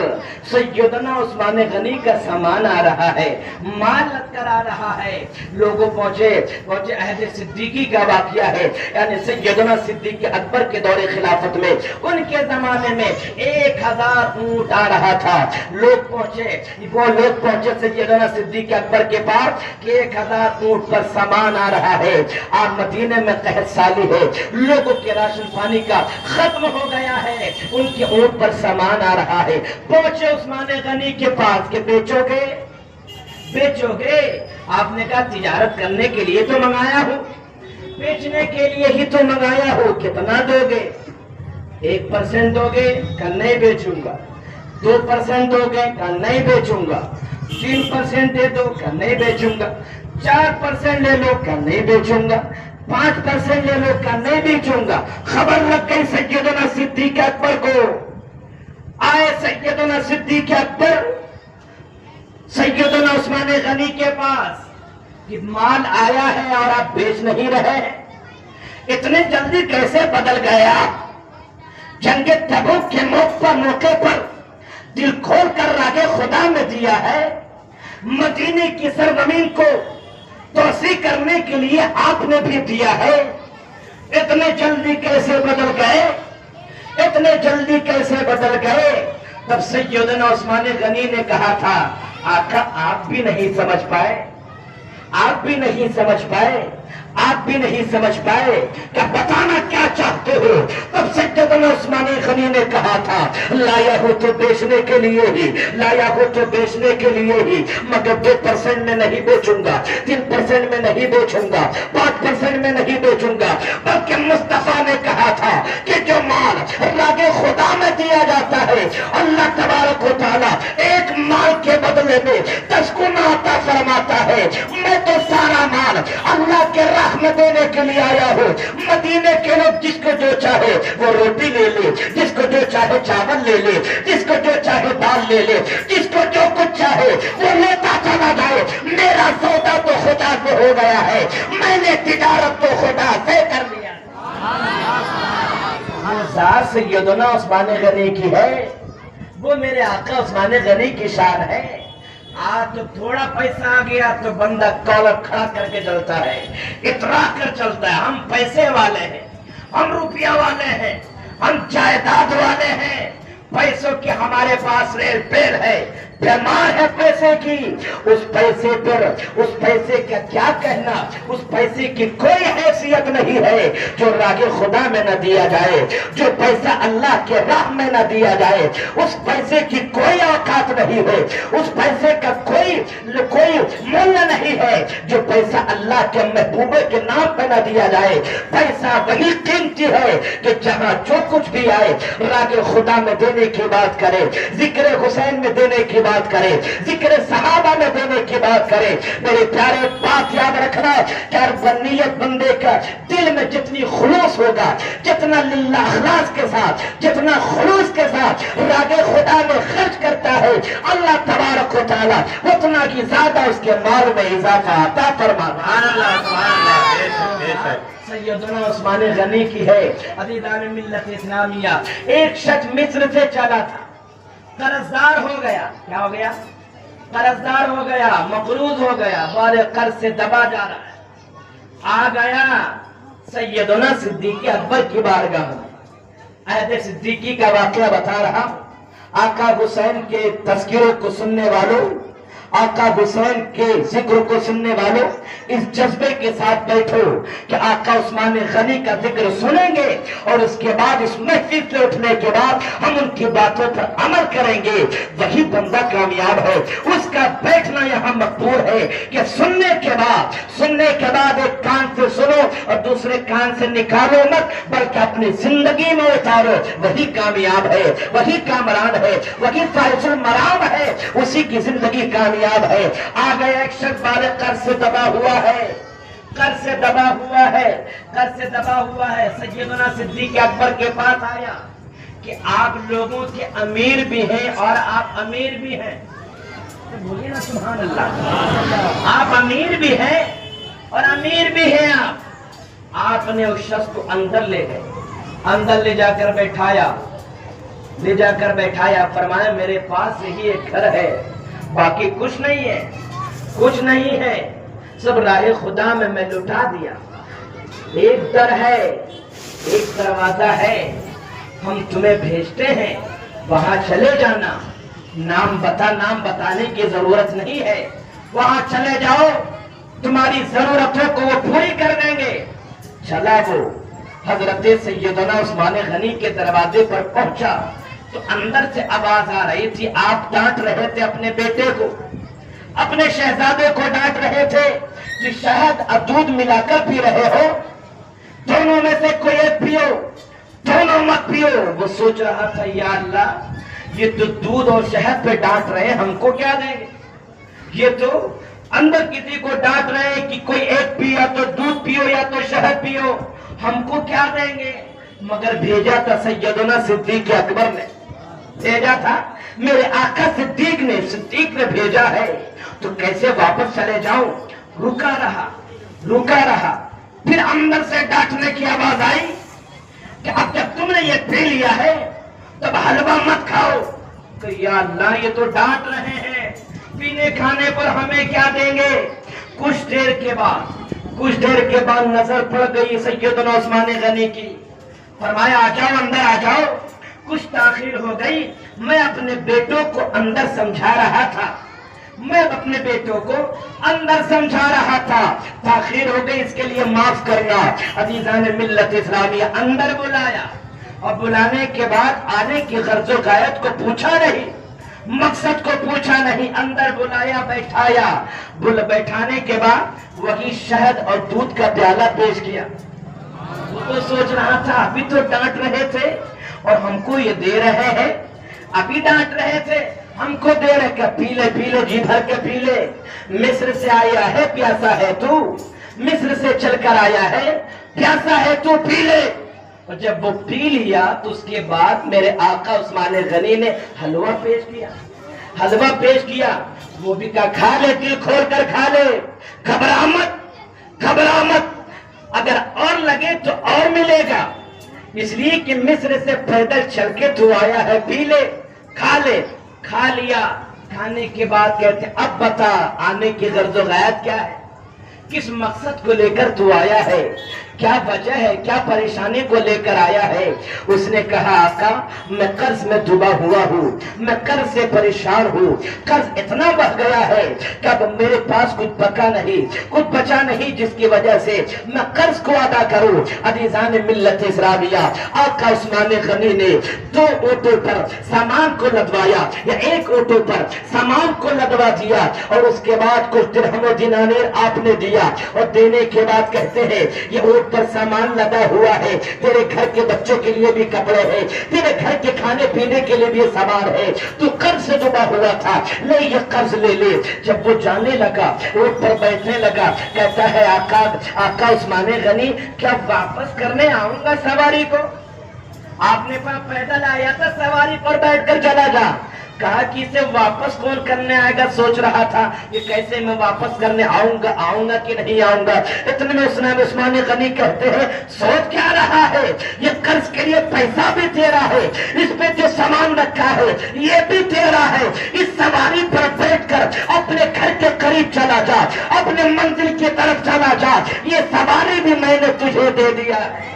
سیدنا عثمان غنی کا سامان آ رہا ہے، مال لد کر آ رہا ہے۔ لوگوں پہنچے عہد صدیقی کا واقعہ ہے، یعنی سیدنا صدیق اکبر کے دور خلافت میں ان کے زمانے میں 1000 اونٹ آ رہا تھا۔ لوگ پہنچے سیدنا صدیق اکبر کے پاس کہ 1000 اونٹ پر سامان آ رہا ہے۔ آپ مدینے میں قحط سالی ہے، لوگوں کے راشن پانی کا ختم ہو گیا ہے، ان کے اونٹ پر سامان آ رہا ہے۔ پہنچے عثمان غنی کے پاس کہ بیچو گے؟ آپ نے کہا تجارت کرنے کے لیے تو منگایا ہوں، بیچنے کے لیے ہی تو منگایا ہوں، کتنا دو گے؟ 1% دو گے؟ کہ نہیں بیچوں گا۔ 2% دو گے؟ کہ نہیں بیچوں گا۔ 3% دے دو؟ کہ نہیں بیچوں گا۔ 4% لے لو؟ کہ نہیں بیچوں گا۔ 5% لے لو؟ کہ نہیں بیچوں گا۔ خبر لگ گئی سیدنا صدیق اکبر کو۔ آئے سیدنا صدیق اکبر سیدنا عثمان غنی کے پاس کہ مال آیا ہے اور آپ بیچ نہیں رہے، اتنے جلدی کیسے بدل گیا؟ جنگ تبوک کے موقع پر دل کھول کر راگے خدا میں دیا ہے، مدینے کی سرزمین کو توسیع کرنے کے لیے آپ نے بھی دیا ہے، اتنے جلدی کیسے بدل گئے؟ اتنے جلدی کیسے بدل گئے؟ تب سیدنا عثمان غنی نے کہا تھا آقا آپ بھی نہیں سمجھ پائے، آپ بھی نہیں سمجھ پائے، آپ بھی نہیں سمجھ پائے کہ بتانا کیا چاہتے ہو؟ تب سیدنا عثمان غنی نے کہا تھا لایا ہو تو بیچنے کے لیے ہی، لایا ہو تو بیچنے کے لیے ہی، مگر 2% میں نہیں بیچوں گا، 3% میں نہیں بیچوں گا، 5% میں نہیں بیچوں گا، بلکہ مصطفیٰ نے کہا تھا کہ جو مال راگے خدا میں دیا جاتا ہے اللہ تبارک و تعالیٰ ایک مال کے بدلے میں 10 گنا عطا فرماتا ہے۔ میں تو سارا مال اللہ کے راہ میں دینے کے لیے آیا ہوں۔ مدینے کے لوگ جس کو جو چاہے وہ روٹی لے لے، جس کو جو چاہے چاول لے لے، جس کو جو چاہے دال لے لے، جس کو جو کچھ چاہے وہ لیتا چلا جائے۔ میرا سودا تو خدا سے ہو گیا ہے، میں نے تجارت تو خدا سے کر لیا۔ وہ ذات سیدنا عثمان غنی کی ہے، وہ میرے آقا عثمان غنی کی شان ہے۔ آج تو تھوڑا پیسہ آ گیا تو بندہ کالر کھڑا کر کے چلتا ہے، اترا کر چلتا ہے، ہم پیسے والے ہیں، ہم روپیہ والے ہیں، ہم جائیداد والے ہیں، پیسوں کی ہمارے پاس ریل پیل ہے، بیمار ہے پیسے کی۔ اس پیسے کا کیا کہنا، اس پیسے کی کوئی حیثیت نہیں ہے جو راہ خدا میں نہ دیا جائے، جو پیسہ اللہ کے راہ میں نہ دیا جائے، اس پیسے کی کوئی اوقات نہیں ہے، اس پیسے کا کوئی مولیہ نہیں ہے جو پیسہ اللہ کے محبوبے کے نام پہ نہ دیا جائے۔ پیسہ وہی قیمتی ہے کہ جہاں جو کچھ بھی آئے راہ خدا میں دینے کی بات کرے، ذکر حسین میں دینے کی بات کرے، ذکر صحابہ میں دینے کی بات کرے۔ میرے پیارے بات یاد رکھنا کہ نیت بندے کا دل میں جتنی خلوص ہوگا، جتنا للہ اخلاص کے ساتھ، جتنا خلوص کے ساتھ راہ خدا میں خرچ کرتا ہے اللہ تبارک و تعالی اتنا کی زیادہ اس کے مال میں اضافہ عطا فرماتا ہے۔ سیدنا عثمان غنی کی ہے۔ عزیزان ملت اسلامیہ، ایک شخص مصر سے چلا تھا، قرضدار ہو گیا۔ کیا ہو گیا؟ قرضدار ہو گیا، مقروض ہو گیا، بارے قرض سے دبا جا رہا ہے۔ آ گیا سیدنا صدیق اکبر کی بارگاہ میں، عہد صدیقی کا واقعہ بتا رہا ہوں۔ آقا حسین کے تذکروں کو سننے والوں، آقا حسین کے ذکر کو سننے والوں اس جذبے کے ساتھ بیٹھو کہ آقا عثمان غنی کا ذکر سنیں گے اور اس کے بعد اس محفل سے اٹھنے کے بعد ہم ان کی باتوں پر عمل کریں گے، وہی بندہ کامیاب ہے۔ اس کا بیٹھنا یہاں مقبول ہے کہ سننے کے بعد ایک کان سے سنو اور دوسرے کان سے نکالو مت، بلکہ اپنی زندگی میں اتارو، وہی کامیاب ہے، وہی کامران ہے، وہی فائز المرام ہے، اسی کی زندگی کامیاب ہے۔ آ گیا ایک شخص والے قرض سے دبا ہوا ہے، سیدنا صدیق اکبر کے پاس آیا کہ آپ لوگوں کے امیر بھی ہیں اور آپ امیر بھی ہیں، بولیے نا سبحان اللہ، آپ امیر بھی ہیں اور امیر بھی ہیں۔ آپ نے اس شخص کو اندر لے گئے، اندر لے جا کر بیٹھایا، فرمایا میرے پاس یہی ایک گھر ہے، باقی کچھ نہیں ہے، سب راہ خدا میں لٹا دیا، ایک در ہے، ایک دروازہ ہے، ہم تمہیں بھیجتے ہیں، وہاں چلے جانا، نام بتانے کی ضرورت نہیں ہے، وہاں چلے جاؤ، تمہاری ضرورتوں کو وہ پوری کر دیں گے۔ چلا وہ حضرت سیدنا عثمان غنی کے دروازے پر پہنچا تو اندر سے آواز آ رہی تھی، آپ ڈانٹ رہے تھے اپنے بیٹے کو، اپنے شہزادے کو ڈانٹ رہے تھے کہ شہد اور دودھ ملا کر پی رہے ہو، دونوں میں سے کوئی ایک پیو، دونوں مت پیو۔ وہ سوچ رہا تھا یا اللہ یہ تو دودھ اور شہد پہ ڈانٹ رہے ہیں، ہم کو کیا دیں گے؟ یہ تو اندر کسی کو ڈانٹ رہے ہیں کہ کوئی ایک پیو، یا تو دودھ پیو یا تو شہد پیو، ہم کو کیا دیں گے؟ مگر بھیجا تھا سیدنا صدیق اکبر نے، بھیجا تھا میرے آقا صدیق نے بھیجا ہے، تو کیسے واپس چلے جاؤں؟ رکا رہا، پھر اندر سے ڈانٹنے کی آواز آئی کہ اب جب تم نے یہ پی لیا ہے تب حلوہ مت کھاؤ۔ کہ یا اللہ یہ تو ڈانٹ رہے ہیں، پینے کھانے پر ہمیں کیا دیں گے؟ کچھ دیر کے بعد نظر پڑ گئی سیدنا عثمان غنی کی، فرمایا آ جاؤ، اندر آ جاؤ۔ کچھ تاخیر ہو گئی، میں اپنے بیٹوں کو اندر سمجھا رہا تھا، تاخیر ہو گئی، اس کے لیے معاف کرنا۔ عزیزان ملت اسلامیہ اندر بلایا اور بلانے کے بعد آنے کی غرض و غایت کو پوچھا نہیں، مقصد کو پوچھا نہیں، اندر بلایا، بیٹھانے کے بعد وہی شہد اور دودھ کا پیالہ پیش کیا۔ وہ تو سوچ رہا تھا ابھی تو ڈانٹ رہے تھے اور ہم کو یہ دے رہے ہیں، ابھی ڈانٹ رہے تھے ہم کو دے رہے کہ پی لے جی بھر کے پی لے، مصر سے آیا ہے پیاسا ہے تو، مصر سے چل کر آیا ہے پیاسا ہے تو، پی لے۔ اور جب وہ پی لیا تو اس کے بعد میرے آقا عثمان غنی نے حلوہ پیش کیا، وہ بھی کہا کھا لے، دل کھول کر کھا لے، گھبرا مت، اگر اور لگے تو اور ملے گا، اس لیے کہ مصر سے پیدل چل کے تو آیا ہے، پی لے، کھا لیا۔ کھانے کے بعد کہتے اب بتا آنے کی غرض و غایت کیا ہے، کس مقصد کو لے کر تو آیا ہے، کیا وجہ ہے، کیا پریشانی کو لے کر آیا ہے؟ اس نے کہا آقا میں قرض میں ڈوبا ہوا ہوں، میں قرض سے پریشان ہوں، قرض اتنا بڑھ گیا ہے کہ اب میرے پاس کچھ بچا نہیں جس کی وجہ سے میں قرض کو ادا کروں۔ عزیزان ملت اسلامیہ آقا عثمان غنی نے 2 اونٹوں پر سامان کو لدوایا یا 1 اونٹوں پر سامان کو لدوا دیا اور اس کے بعد کچھ درہم و دینار آپ نے دیا اور دینے کے بعد کہتے ہیں یہ اونٹ پر سامان لدا ہوا ہے، تیرے گھر کے بچوں کے لیے بھی کپڑے ہیں، تیرے گھر کے کھانے پینے کے لیے بھی سامان ہے، تو قرض سے ڈوبا ہوا تھا، لے یہ قرض لے۔ جب وہ جانے لگا اونٹ پر بیٹھنے لگا، کہتا ہے آقا عثمان غنی کیا واپس کرنے آؤں گا سواری کو؟ آپ نے پیدل آیا تھا، سواری پر بیٹھ کر چلا جا۔ کہا کہ اسے واپس کون کرنے آئے گا؟ سوچ رہا تھا کہ کیسے میں واپس کرنے آؤں گا کہ نہیں آؤں گا۔ اتنے میں عثمان غنی کہتے ہیں سوچ کیا رہا ہے، یہ قرض کے لیے پیسہ بھی تیرا ہے، اس پہ جو سامان رکھا ہے یہ بھی تیرا ہے، اس سواری پر بیٹھ کر اپنے گھر کے قریب چلا جا، اپنے منزل کی طرف چلا جا، یہ سواری بھی میں نے تجھے دے دیا ہے۔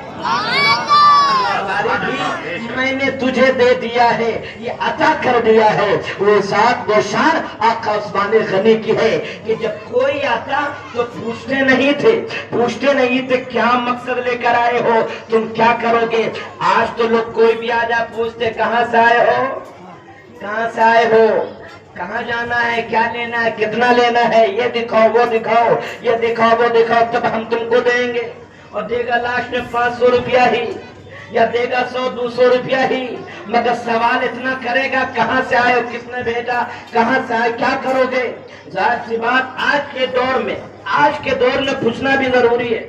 میں نے تجھے دے دیا ہے، یہ عطا کر دیا ہے۔ وہ ذات وہ شان آقا عثمان غنی کی ہے کہ جب کوئی آتا تو پوچھتے نہیں تھے کیا مقصد لے کر آئے ہو، تم کیا کرو گے۔ آج تو لوگ کوئی بھی آ جا پوچھتے کہاں سے آئے ہو، کہاں جانا ہے، کیا لینا ہے، کتنا لینا ہے، یہ دکھاؤ وہ دکھاؤ، یہ دکھاؤ وہ دکھاؤ، تب ہم تم کو دیں گے۔ اور دے گا لاش میں 500 روپیہ ہی، یا دے گا 100-200 روپیہ ہی، مگر سوال اتنا کرے گا کہاں سے آئے ہو، کس نے بھیجا، کہاں سے آئے، کیا کرو گے۔ ظاہر سی بات آج کے دور میں پوچھنا بھی ضروری ہے،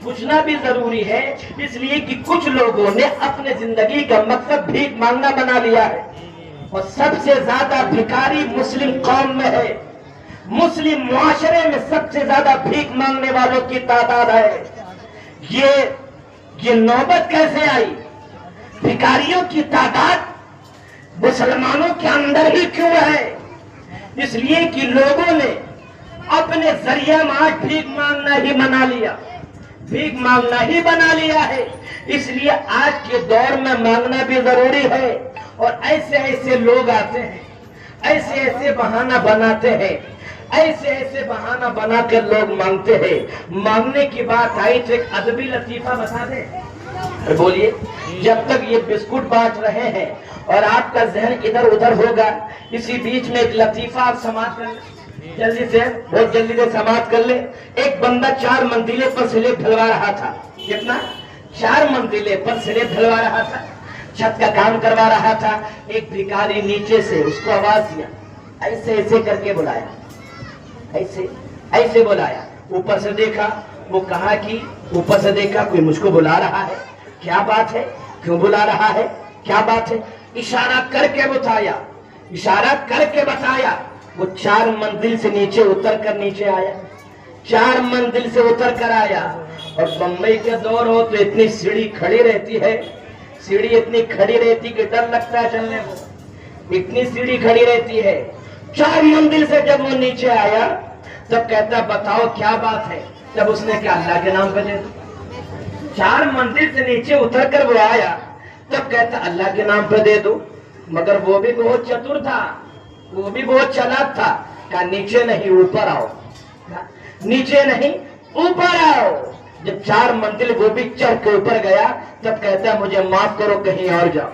پوچھنا بھی ضروری ہے، اس لیے کہ کچھ لوگوں نے اپنے زندگی کا مقصد بھیک مانگنا بنا لیا ہے، اور سب سے زیادہ بھکاری مسلم قوم میں ہے، مسلم معاشرے میں سب سے زیادہ بھیک مانگنے والوں کی تعداد ہے۔ یہ نوبت کیسے آئی؟ بھکاریوں کی تعداد مسلمانوں کے اندر ہی کیوں ہے؟ اس لیے کہ لوگوں نے اپنے ذریعہ معاش بھیک مانگنا ہی بنا لیا ہے۔ اس لیے آج کے دور میں مانگنا بھی ضروری ہے، اور ایسے لوگ آتے ہیں، ایسے بہانہ بناتے ہیں، ایسے بہانہ بنا کر لوگ مانگتے ہیں۔ مانگنے کی بات آئی تو ایک ادبی لطیفہ بتا دیں، بولیے۔ جب تک یہ بسکٹ بانٹ رہے ہیں اور آپ کا ذہن ادھر ادھر ہوگا، اسی بیچ میں ایک لطیفہ آپ سماعت کر لیں، بہت جلدی سے سماعت کر لیں۔ ایک بندہ 4 منزلے پر سلیب ڈھلوا رہا تھا، کتنا؟ 4 منزلے پر سلیب ڈھلوا رہا تھا، چھت کا کام کروا رہا تھا۔ ایک بھکاری نیچے سے اس کو آواز دیا، ایسے کر کے بلایا، ایسے بلایا۔ اوپر سے دیکھا، وہ کہا کہ اوپر سے دیکھا کوئی مجھ کو بلا رہا ہے، کیا بات ہے، کیوں بلا رہا ہے، کیا بات ہے؟ اشارہ کر کے بتایا۔ وہ 4 منزل سے نیچے اتر کر نیچے آیا، 4 منزل سے اتر کر آیا۔ اور بمبئی کے دور ہو تو اتنی سیڑھی کھڑی رہتی ہے، سیڑھی اتنی کھڑی رہتی کہ ڈر لگتا ہے چلنے کو، اتنی سیڑھی کھڑی رہتی ہے۔ 4 منزل سے جب وہ نیچے آیا تب کہتا بتاؤ کیا بات ہے؟ جب اس نے کہا اللہ کے نام پہ دے دو۔ 4 منزل سے نیچے اتر کر وہ آیا تب کہتا اللہ کے نام پہ دے دو، مگر وہ بھی بہت چتر تھا، وہ بھی بہت چلاک تھا۔ کہا نیچے نہیں اوپر آؤ، نیچے نہیں اوپر آؤ۔ جب 4 منزل وہ بھی چڑھ کے اوپر گیا تب کہتا مجھے معاف کرو کہیں اور جاؤ،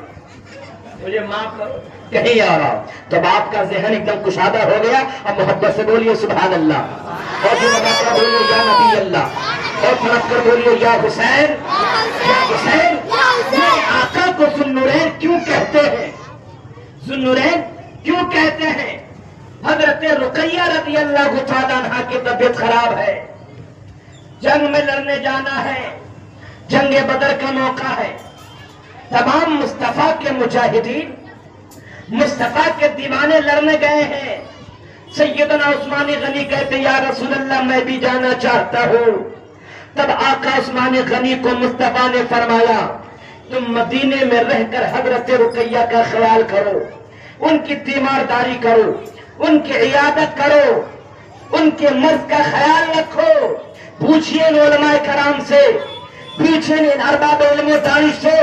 مجھے معاف کرو کہیں اور آؤ۔ تب آپ کا ذہن ایک دم کشادہ ہو گیا۔ اب محبت سے بولیے سبحان اللہ، اور جو لگا کر بولیے یا نبی اللہ، اور پھڑک کر بولیے یا حسین، یا حسین۔ آقا کو ذوالنورین کیوں کہتے ہیں؟ ذوالنورین کیوں کہتے ہیں؟ حضرت رقیہ رضی اللہ تعالیٰ عنہا کی طبیعت خراب ہے، جنگ میں لڑنے جانا ہے، جنگ بدر کا موقع ہے۔ تمام مصطفیٰ کے مجاہدین، مصطفیٰ کے دیوانے لڑنے گئے ہیں۔ سیدنا عثمان غنی کہتے یا رسول اللہ میں بھی جانا چاہتا ہوں۔ تب آقا عثمان غنی کو مصطفیٰ نے فرمایا تم مدینے میں رہ کر حضرت رقیہ کا خیال کرو، ان کی تیمارداری کرو، ان کی عیادت کرو، ان کے مرض کا خیال رکھو۔ پوچھئے علماء کرام سے، پوچھئے ارباب علم و دانش سے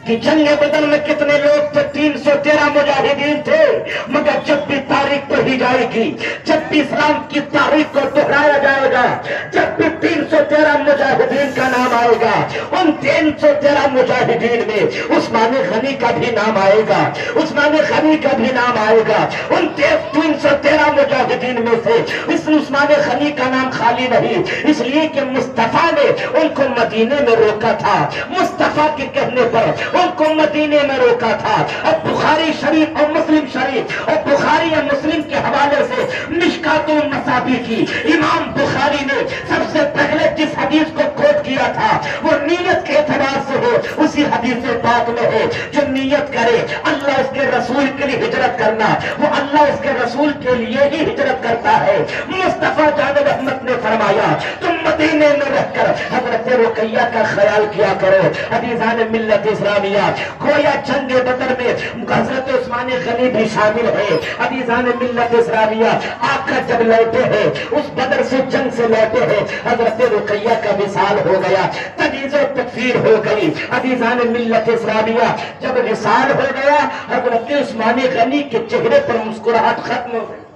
کہ جنگ بدر میں کتنے لوگ تھے؟ 313 مجاہدین تھے، مگر جب بھی تاریخ پڑھی جائے گی، جب بھی اسلام کی تاریخ کو دہرایا جائے گا، جب بھی 313 مجاہدین کا نام آئے گا، ان 313 مجاہدین میں عثمان غنی کا بھی نام آئے گا، عثمان غنی کا بھی نام آئے گا۔ ان 313 مجاہدین میں سے اس عثمان غنی کا نام خالی نہیں، اس لیے کہ مصطفیٰ نے ان کو مدینے میں روکا تھا، مصطفیٰ کے کہنے پر ان کو مدینے میں روکا تھا۔ اور بخاری شریف اور مسلم شریف اور بخاری اور مسلم کے حوالے سے مشکات المصابیح کی امام بخاری نے سب سے پہلے جس حدیث کو کوٹ کیا تھا وہ نیت کے اعتبار سے ہو، اسی حدیث پاک میں ہے جو نیت کرے اللہ اس کے رسول کے لیے ہجرت کرنا، وہ اللہ اس کے رسول کے لیے ہی ہجرت کرتا ہے۔ مصطفیٰ جان رحمت نے فرمایا تم مدینے میں رہ کر حضرت رقیہ کا خیال کیا کرو۔ عزیزان ملت اسلامیہ، گویا جنگ بدر میں حضرت عثمان غنی بھی شامل ہے۔ عزیزان ملت اسلامیہ، آقا جب لوٹے ہیں، اس بدر سے جنگ سے لوٹے ہیں، حضرت رقیہ کا وصال ہو گیا، تجویز و تکفیر ہو گئی۔ عزیزان ملت اسلامیہ، جب وصال ہو گیا، حضرت عثمان غنی کے چہرے پر مسکراہٹ ختم ہو گئی،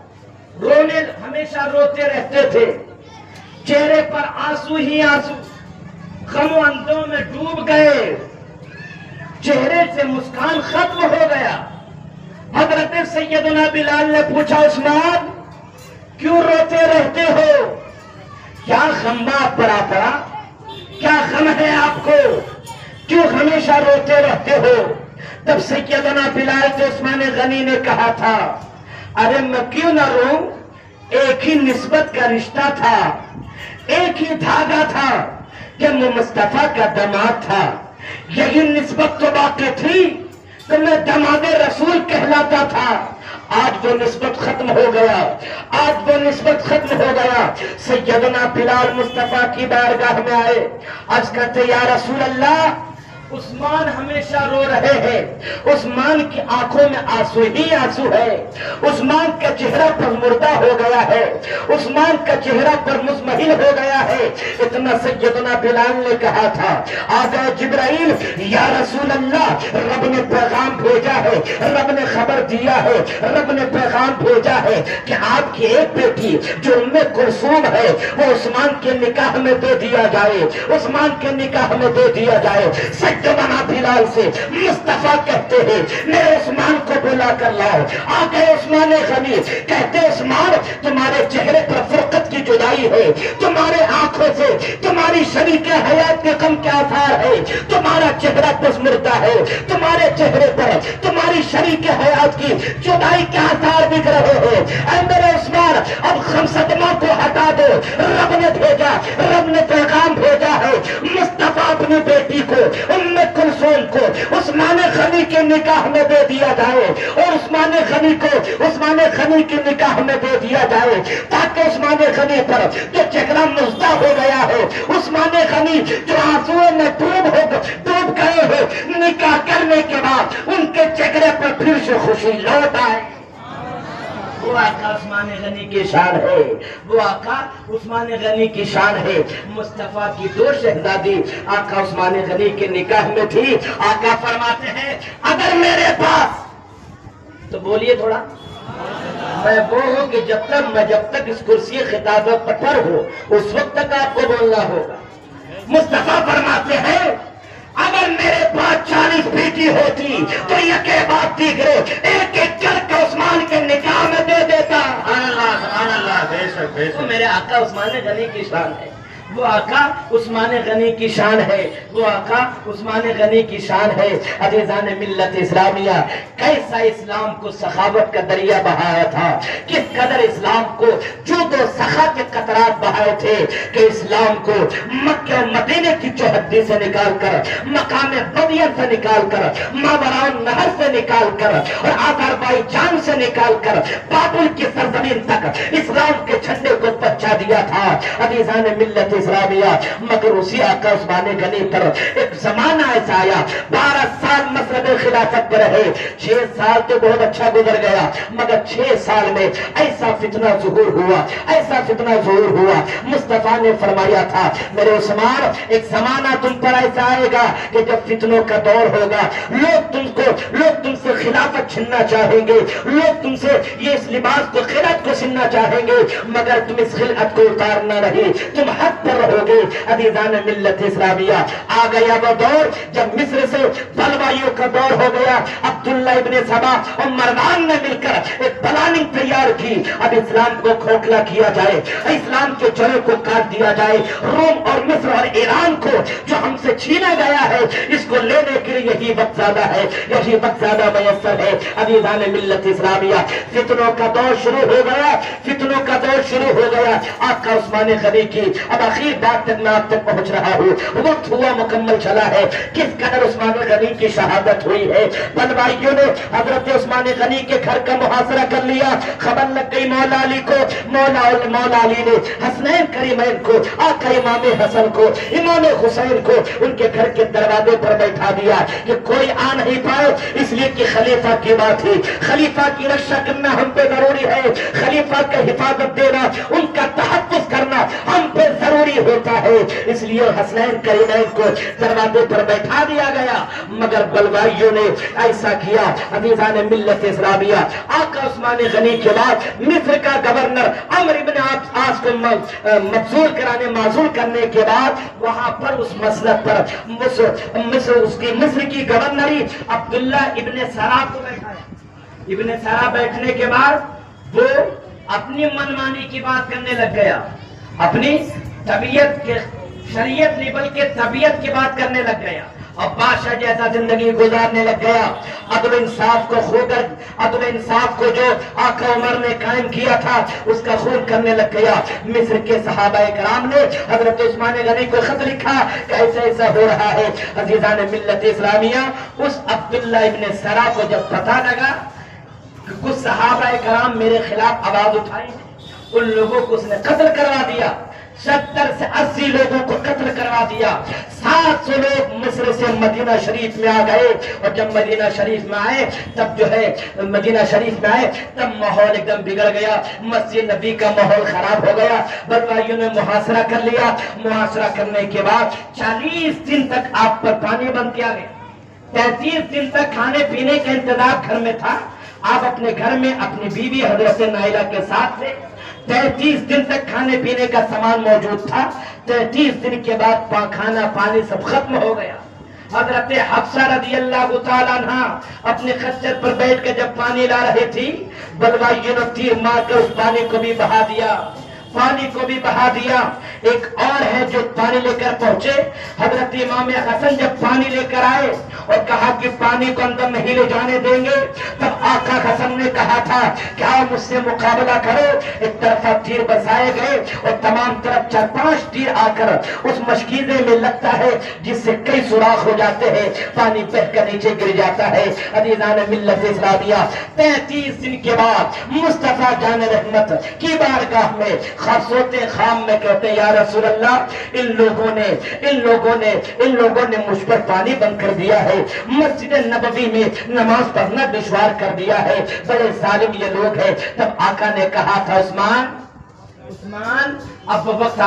رونے ہمیشہ روتے رہتے تھے، چہرے پر آنسو ہی آنسو، غم و اندوں میں ڈوب گئے، چہرے سے مسکان ختم ہو گیا۔ حضرت سیدنا بلال نے پوچھا، عثمان کیوں روتے رہتے ہو؟ کیا غم آپ پڑا پڑا؟ کیا غم ہے آپ کو؟ کیوں ہمیشہ روتے رہتے ہو؟ تب سیدنا بلال کے عثمان غنی نے کہا تھا، ارے میں کیوں نہ روں، ایک ہی نسبت کا رشتہ تھا، ایک ہی دھاگا تھا کہ میں مصطفیٰ کا داماد تھا، یہی نسبت تو باقی تھی تو میں داماد رسول کہلاتا تھا۔ آج وہ نسبت ختم ہو گیا، آج وہ نسبت ختم ہو گیا۔ سیدنا بلال مصطفیٰ کی بارگاہ میں آئے، عرض کرتے، یا رسول اللہ، عثمان ہمیشہ رو رہے ہیں، عثمان کی آنکھوں میں آنسو ہی آنسو ہے، عثمان کا چہرہ پر مردہ ہو گیا ہے، عثمان کا چہرہ پر مزمحل ہو گیا ہے۔ اتنا سیدنا بلال نے کہا تھا، آ گئے جبرائیل، یا رسول اللہ، رب نے پیغام بھیجا ہے، رب نے خبر دیا ہے، رب نے پیغام بھیجا ہے کہ آپ کی ایک بیٹی جو ام کلثوم ہے وہ عثمان کے نکاح میں دے دیا جائے، عثمان کے نکاح میں دے دیا جائے۔ سیدنا بلال سے مصطفیٰ کہتے ہیں، میرے عثمان کو بلا کر لاؤ۔ آ گئے عثمان غنی، کہتے عثمان، تمہارے چہرے پر فرقت کی جدائی ہے، تمہارے آنکھوں سے تمہاری شریک حیات کے غم کے آثار ہے، تمہارا چہرہ پسمردہ ہے، تمہارے چہرے پر تمہاری شریک حیات کی جدائی کے آثار دکھ رہے ہیں۔ اے میرے عثمان، اب غم صدمہ کو ہٹا دو، رب نے بھیجا، رب نے پیغام بھیجا ہے، مصطفیٰ اپنی بیٹی کو ام کلثوم کو عثمان غنی کے نکاح میں دے دیا جائے، اور عثمان غنی کو عثمان غنی کے نکاح میں دے دیا جائے، تاکہ عثمان غنی پر جو چہرہ مزدہ ہو گیا ہے، عثمان غنی جو آنسوؤں میں ڈوب گئے ہیں، نکاح کرنے کے بعد ان کے چہرے پر پھر سے خوشی لوٹ آئے۔ وہ آقا عثمان غنی کی شان ہے، وہ آقا عثمان غنی کی شان ہے۔ مصطفیٰ کی دو شہزادی آقا عثمان غنی کے نکاح میں تھی۔ آقا فرماتے ہیں، اگر میرے پاس، تو بولیے تھوڑا، میں وہ ہوں کہ جب تک اس کرسی خطابت پر ہو اس وقت تک آپ کو بولنا ہوگا۔ مصطفیٰ فرماتے ہیں، اگر میرے پاس 40 بیٹی ہوتی تو یہ کہ بات دیکھے ایک ایک کر کے عثمان کے نکاح میں دے دیتا۔ سبحان اللہ، بے شک بے شک۔ میرے آقا عثمان غنی کی شان ہے، وہ آقا عثمان غنی کی شان ہے، وہ آقا عثمان غنی کی شان ہے۔ عزیزان ملت اسلامیہ، کیسا اسلام کو سخاوت کا دریا بہایا تھا، کس قدر اسلام کو جود و سخا کے قطرات بہائے تھے کہ اسلام کو مکہ و مدینے کی چوہدی سے نکال کر، مقام بدین سے نکال کر، ماوراء النہر سے نکال کر، اور آذربائیجان سے نکال کر بابل کی سرزمین تک اسلام کے جھنڈے کو پہنچا دیا تھا۔ عزیزان ملت اسلامیہ، مگر اسی آقا عثمان غنی پر ایک زمانہ ایسا آیا، 12 سال مسلب خلافت پر رہے، 6 سال تو بہت اچھا گزر گیا، مگر 6 سال میں ایسا فتنہ ظہور ہوا، ایسا فتنہ ظہور ہوا۔ مصطفیٰ نے فرمایا تھا، میرے عثمان، ایک زمانہ تم پر ایسا آئے گا کہ جب فتنوں کا دور ہوگا، لوگ تم سے خلافت چھننا چاہیں گے، لوگ تم سے یہ اس لباس کو، خلعت کو چھننا چاہیں گے، مگر تم اس خلعت کو اتارنا نہیں، تم حق پر رہو گے۔ عزیزان ملت اسلامیہ، آ گیا وہ دور جب مصر سے بلوائیوں کا دور ہو گیا۔ عبداللہ ابن سبا اور مروان نے مل کر ایک پلاننگ تیار کی، اب اسلام کو کھوکھلا کیا جائے، اسلام کے جڑوں کو کاٹ دیا جائے، روم اور مصر اور ایران کو جو ہم سے چھینا گیا ہے، اس کو لینے کے لیے یہی وقت زیادہ ہے، یہی وقت زیادہ میسر میسر ہے۔ عزیزان ملت اسلامیہ، فتنوں کا دور شروع ہو گیا، فتنوں کا دور شروع ہو گیا۔ آقا عثمان غنی کی اب آخر بات تک میں آپ تک پہنچ رہا ہوں، وقت ہوا مکمل چلا ہے۔ کس قدر عثمان غنی کی شہادت ہوئی ہے۔ بل بھائیوں نے حضرت عثمان غنی کے گھر کا محاصرہ کر لیا، خبر لگ گئی مولا علی کو۔ مولا علی نے حسنین کریمین کو، آقا امام حسن کو، امام حسین کو ان کے گھر کے دروازے پر بیٹھا دیا کہ کوئی آ نہیں پائے، اس لیے کہ خلیفہ کی بات تھی، خلیفہ کی رکشا کرنا ہم پہ ضروری ہے، خلیفہ کا حفاظت دینا، ان کا تحفظ کرنا ہم پہ ضروری ہوتا ہے۔ اس لیے حسنین کریمین کو دروازے پر بیٹھا دیا گیا، مگر بلوائیوں نے ایسا کیا۔ عزیزان ملت اسلامیہ، آقا عثمان غنی کے بعد مصر کا گورنر عمرو بن عاص کو معزول کرنے کے بعد وہاں پر اس مسلک پر مصر کی گورنری عبداللہ ابن سرا کو بیٹھایا۔ ابن سرا بیٹھنے کے بعد وہ اپنی منمانی کی بات کرنے لگ گیا، اپنی طبیعت کے شریعت نہیں بلکہ طبیعت کی بات کرنے لگ گیا، اور بادشاہ جیسا زندگی گزارنے لگ گیا۔ عدل انصاف کو کھو کر، عدل انصاف کو جو آقا عمر نے قائم کیا تھا اس کا خون کرنے لگ گیا۔ مصر کے صحابہ کرام نے حضرت عثمان غنی کو خط لکھا کہ ایسا ایسا ہو رہا ہے۔ عزیزان ملت اسلامیہ، اس عبداللہ ابن سرا کو جب پتہ لگا کہ کچھ صحابہ کرام میرے خلاف آواز اٹھائیں، ان لوگوں کو اس نے قتل کروا دیا، 70 سے 80 لوگوں کو قتل کروا دیا۔ 700 لوگ مصر سے مدینہ شریف میں آ گئے، اور جب مدینہ شریف میں آئے تب ماحول ایک دم بگڑ گیا، مسجد نبی کا ماحول خراب ہو گیا۔ بلوائیوں نے محاصرہ کر لیا، محاصرہ کرنے کے بعد 40 دن تک آپ پر پانی بند کیا گیا، 33 دن تک کھانے پینے کا انتظام گھر میں تھا۔ آپ اپنے گھر میں اپنی بیوی حضرت نائلہ کے ساتھ تھے، 33 دن تک کھانے پینے کا سامان موجود تھا۔ 33 دن کے بعد کھانا پانی سب ختم ہو گیا۔ حضرت حفصہ رضی اللہ تعالیٰ عنہ اپنے خچر پر بیٹھ کے جب پانی لا رہی تھی، بلوائیوں نے تیر مار کر اس پانی کو بھی بہا دیا، پانی کو بھی بہا دیا۔ ایک اور ہے جو پانی لے کر پہنچے، حضرت امام حسن جب پانی لے کر آئے اور کہا کہ پانی کو اندر نہیں لے جانے دیں گے، تب آقا حسن نے کہا تھا کہ آؤ مجھ سے مقابلہ کرو۔ ایک طرف تیر برسائے گئے اور تمام طرف 4-5 تیر آ کر اس مشکیزے میں لگتا ہے جس سے کئی سوراخ ہو جاتے ہیں، پانی بہہ کر نیچے گر جاتا ہے۔ عزیزان ملت اسلامیہ، 33 دن کے بعد مصطفیٰ جان رحمت کی بارگاہ میں خاصوت خام میں کہتے ہیں یا رسول اللہ، ان لوگوں نے مجھ پر پانی بند کر دیا ہے، مسجد نبوی میں نماز پڑھنا دشوار کر دیا ہے، بڑے ظالم یہ لوگ ہیں۔ تب آقا نے کہا تھا عثمان اب وقت آ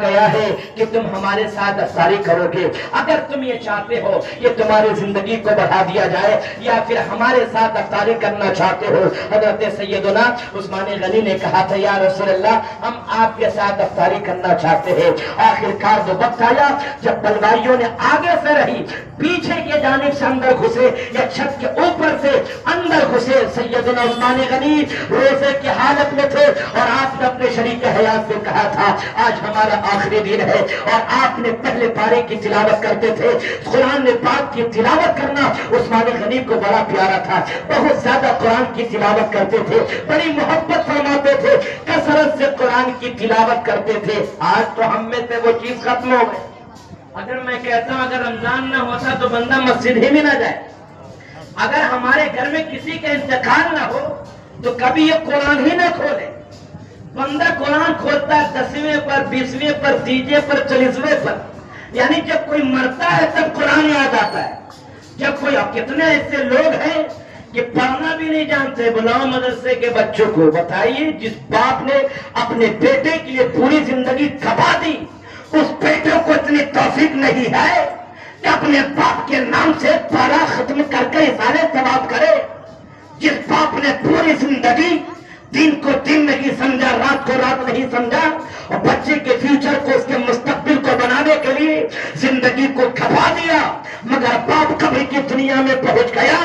گیا ہے کہ تم ہمارے ساتھ افطاری کرو گے۔ اگر تم یہ چاہتے ہو یہ تمہاری زندگی کو بڑھا دیا جائے، یا پھر ہمارے ساتھ افطاری کرنا چاہتے ہو۔ حضرت سیدنا عثمان غنی نے کہا تھا یا رسول اللہ، ہم آپ کے ساتھ افطاری کرنا چاہتے ہیں۔ آخر کار وہ وقت آیا جب بلوائیوں نے آگے سے رہی پیچھے کے جانب سے اندر گھسے، یا چھت کے اوپر سے اندر گھسے۔ سیدنا عثمان غنی روزے کی حالت میں تھے، اور آپ نے اپنے شریک حیات سے کہا تھا آج ہمارا آخری دن ہے، اور آپ نے پہلے پارے کی تلاوت کرتے تھے۔ قرآن پاک کی تلاوت کرنا عثمان غنی کو بڑا پیارا تھا، بہت زیادہ قرآن کی تلاوت کرتے تھے، بڑی محبت فرماتے تھے، کثرت سے قرآن کی تلاوت کرتے تھے۔ آج تو ہم میں سے وہ چیز ختم ہو گئی۔ اگر میں کہتا ہوں اگر رمضان نہ ہوتا تو بندہ مسجد ہی میں نہ جائے، اگر ہمارے گھر میں کسی کا انتقال نہ ہو تو کبھی یہ قرآن ہی نہ کھولے۔ بندہ قرآن کھولتا ہے 10ویں پر، 20ویں پر، 30ویں پر، 40ویں پر، یعنی جب کوئی مرتا ہے تب قرآن یاد آتا ہے۔ جب کوئی، اب کتنے ایسے لوگ ہیں کہ پڑھنا بھی نہیں جانتے، بلاؤ مدرسے کے بچوں کو۔ بتائیے جس باپ نے اپنے بیٹے کے لیے پوری زندگی کھپا دی، اس بیٹے کو اتنی توفیق نہیں ہے کہ اپنے باپ کے نام سے پارہ ختم کر کے اظہار ثواب کرے۔ جس باپ نے پوری زندگی دن کو دن نہیں سمجھا، رات کو رات نہیں سمجھا، اور بچے کے فیوچر کو، اس کے مستقبل کو بنانے کے لیے زندگی کو کھپا دیا، مگر باپ کبھی کی دنیا میں پہنچ گیا،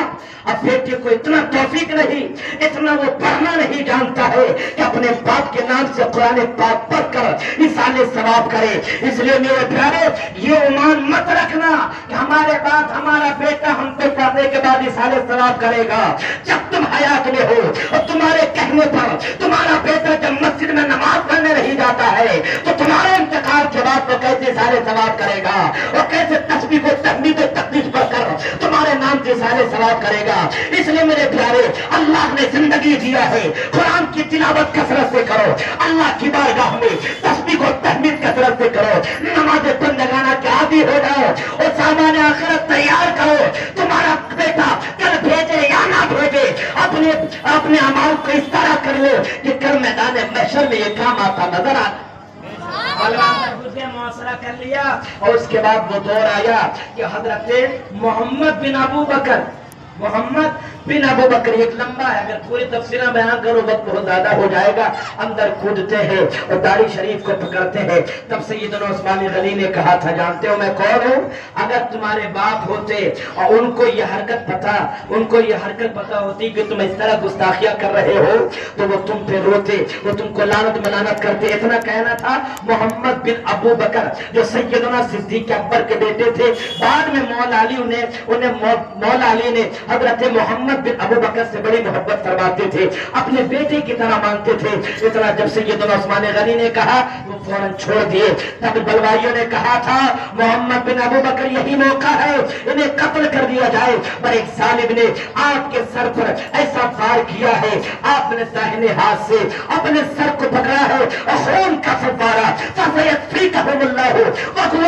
اب بیٹے کو اتنا توفیق نہیں، اتنا وہ پڑھنا نہیں جانتا ہے کہ اپنے باپ کے نام سے قرآن پاک پڑھ کر اِسالے ثواب کرے۔ اس لیے میرے پیارے، یہ ایمان مت رکھنا کہ ہمارے بعد ہمارا بیٹا ہم پہ مرنے کے بعد اصالہ ثواب کرے گا؟ جب تم حیات میں ہو اور تمہارے کہنے پر تمہارا بیٹا جب مسجد میں نماز پڑھنے نہیں جاتا ہے تو تمہارے انتقال کے بعد وہ کیسے اصالہ ثواب کرے گا؟ اور کیسے تسبیح و تحمید و تقدیس پڑھ کر تمہارے نام سے اصالہ ثواب کرے گا؟ اس لیے میرے پیارے، اللہ نے زندگی دیا ہے، قرآن کی تلاوت کثرت سے کرو، اللہ کی بارگاہ میں تسبیح و تحمید کثرت سے کرو، نماز بندگانہ کے عادی ہو جاؤ اور سامان آخرت تیار کرو۔ تمہارا بیٹا کل بھیجے یا نہ بھیجے، اپنے اعمال کو اس طرح کر لو کہ کل میدان محشر میں یہ کام آتا نظر آتا۔ معاشرہ کر لیا اور اس کے بعد وہ دور آیا کہ حضرت محمد بن ابو بکر، ایک لمبا ہے، اگر پوری تفصیلیں بیان کرو وقت بہت زیادہ ہو جائے گا۔ اندر کودتے ہیں اور داڑھی شریف کو پکڑتے ہیں۔ تب سیدنا عثمان غنی نے کہا تھا، جانتے ہو میں کون ہوں؟ اگر تمہارے باپ ہوتے اور ان کو یہ حرکت پتا ہوتی کہ تم اس طرح گستاخیاں کر رہے ہو تو وہ تم پہ روتے، وہ تم کو لعنت ملعنت کرتے۔ اتنا کہنا تھا محمد بن ابو بکر جو سیدنا صدیق اکبر کے بیٹے تھے، بعد میں مولا علی نے حضرت محمد بن ابو بکر سے بڑی محبت فرماتے تھے، اپنے بیٹے کی طرح مانتے تھے۔ اتنا جب سیدنا عثمان غنی نے کہا وہ فوراً چھوڑ دیے۔ تب بلوائیوں نے کہا تھا محمد بن ابو بکر یہی موقع ہے، انہیں قتل کر دیا جائے، پر ایک ظالم نے آپ کے سر پر ایسا وار کیا ہے، آپ نے داہنے ہاتھ سے اپنے سر کو پکڑا ہے اور خون کا فوارہ فَسَيَكْفِيكَهُمُ اللَّهُ وَهُوَ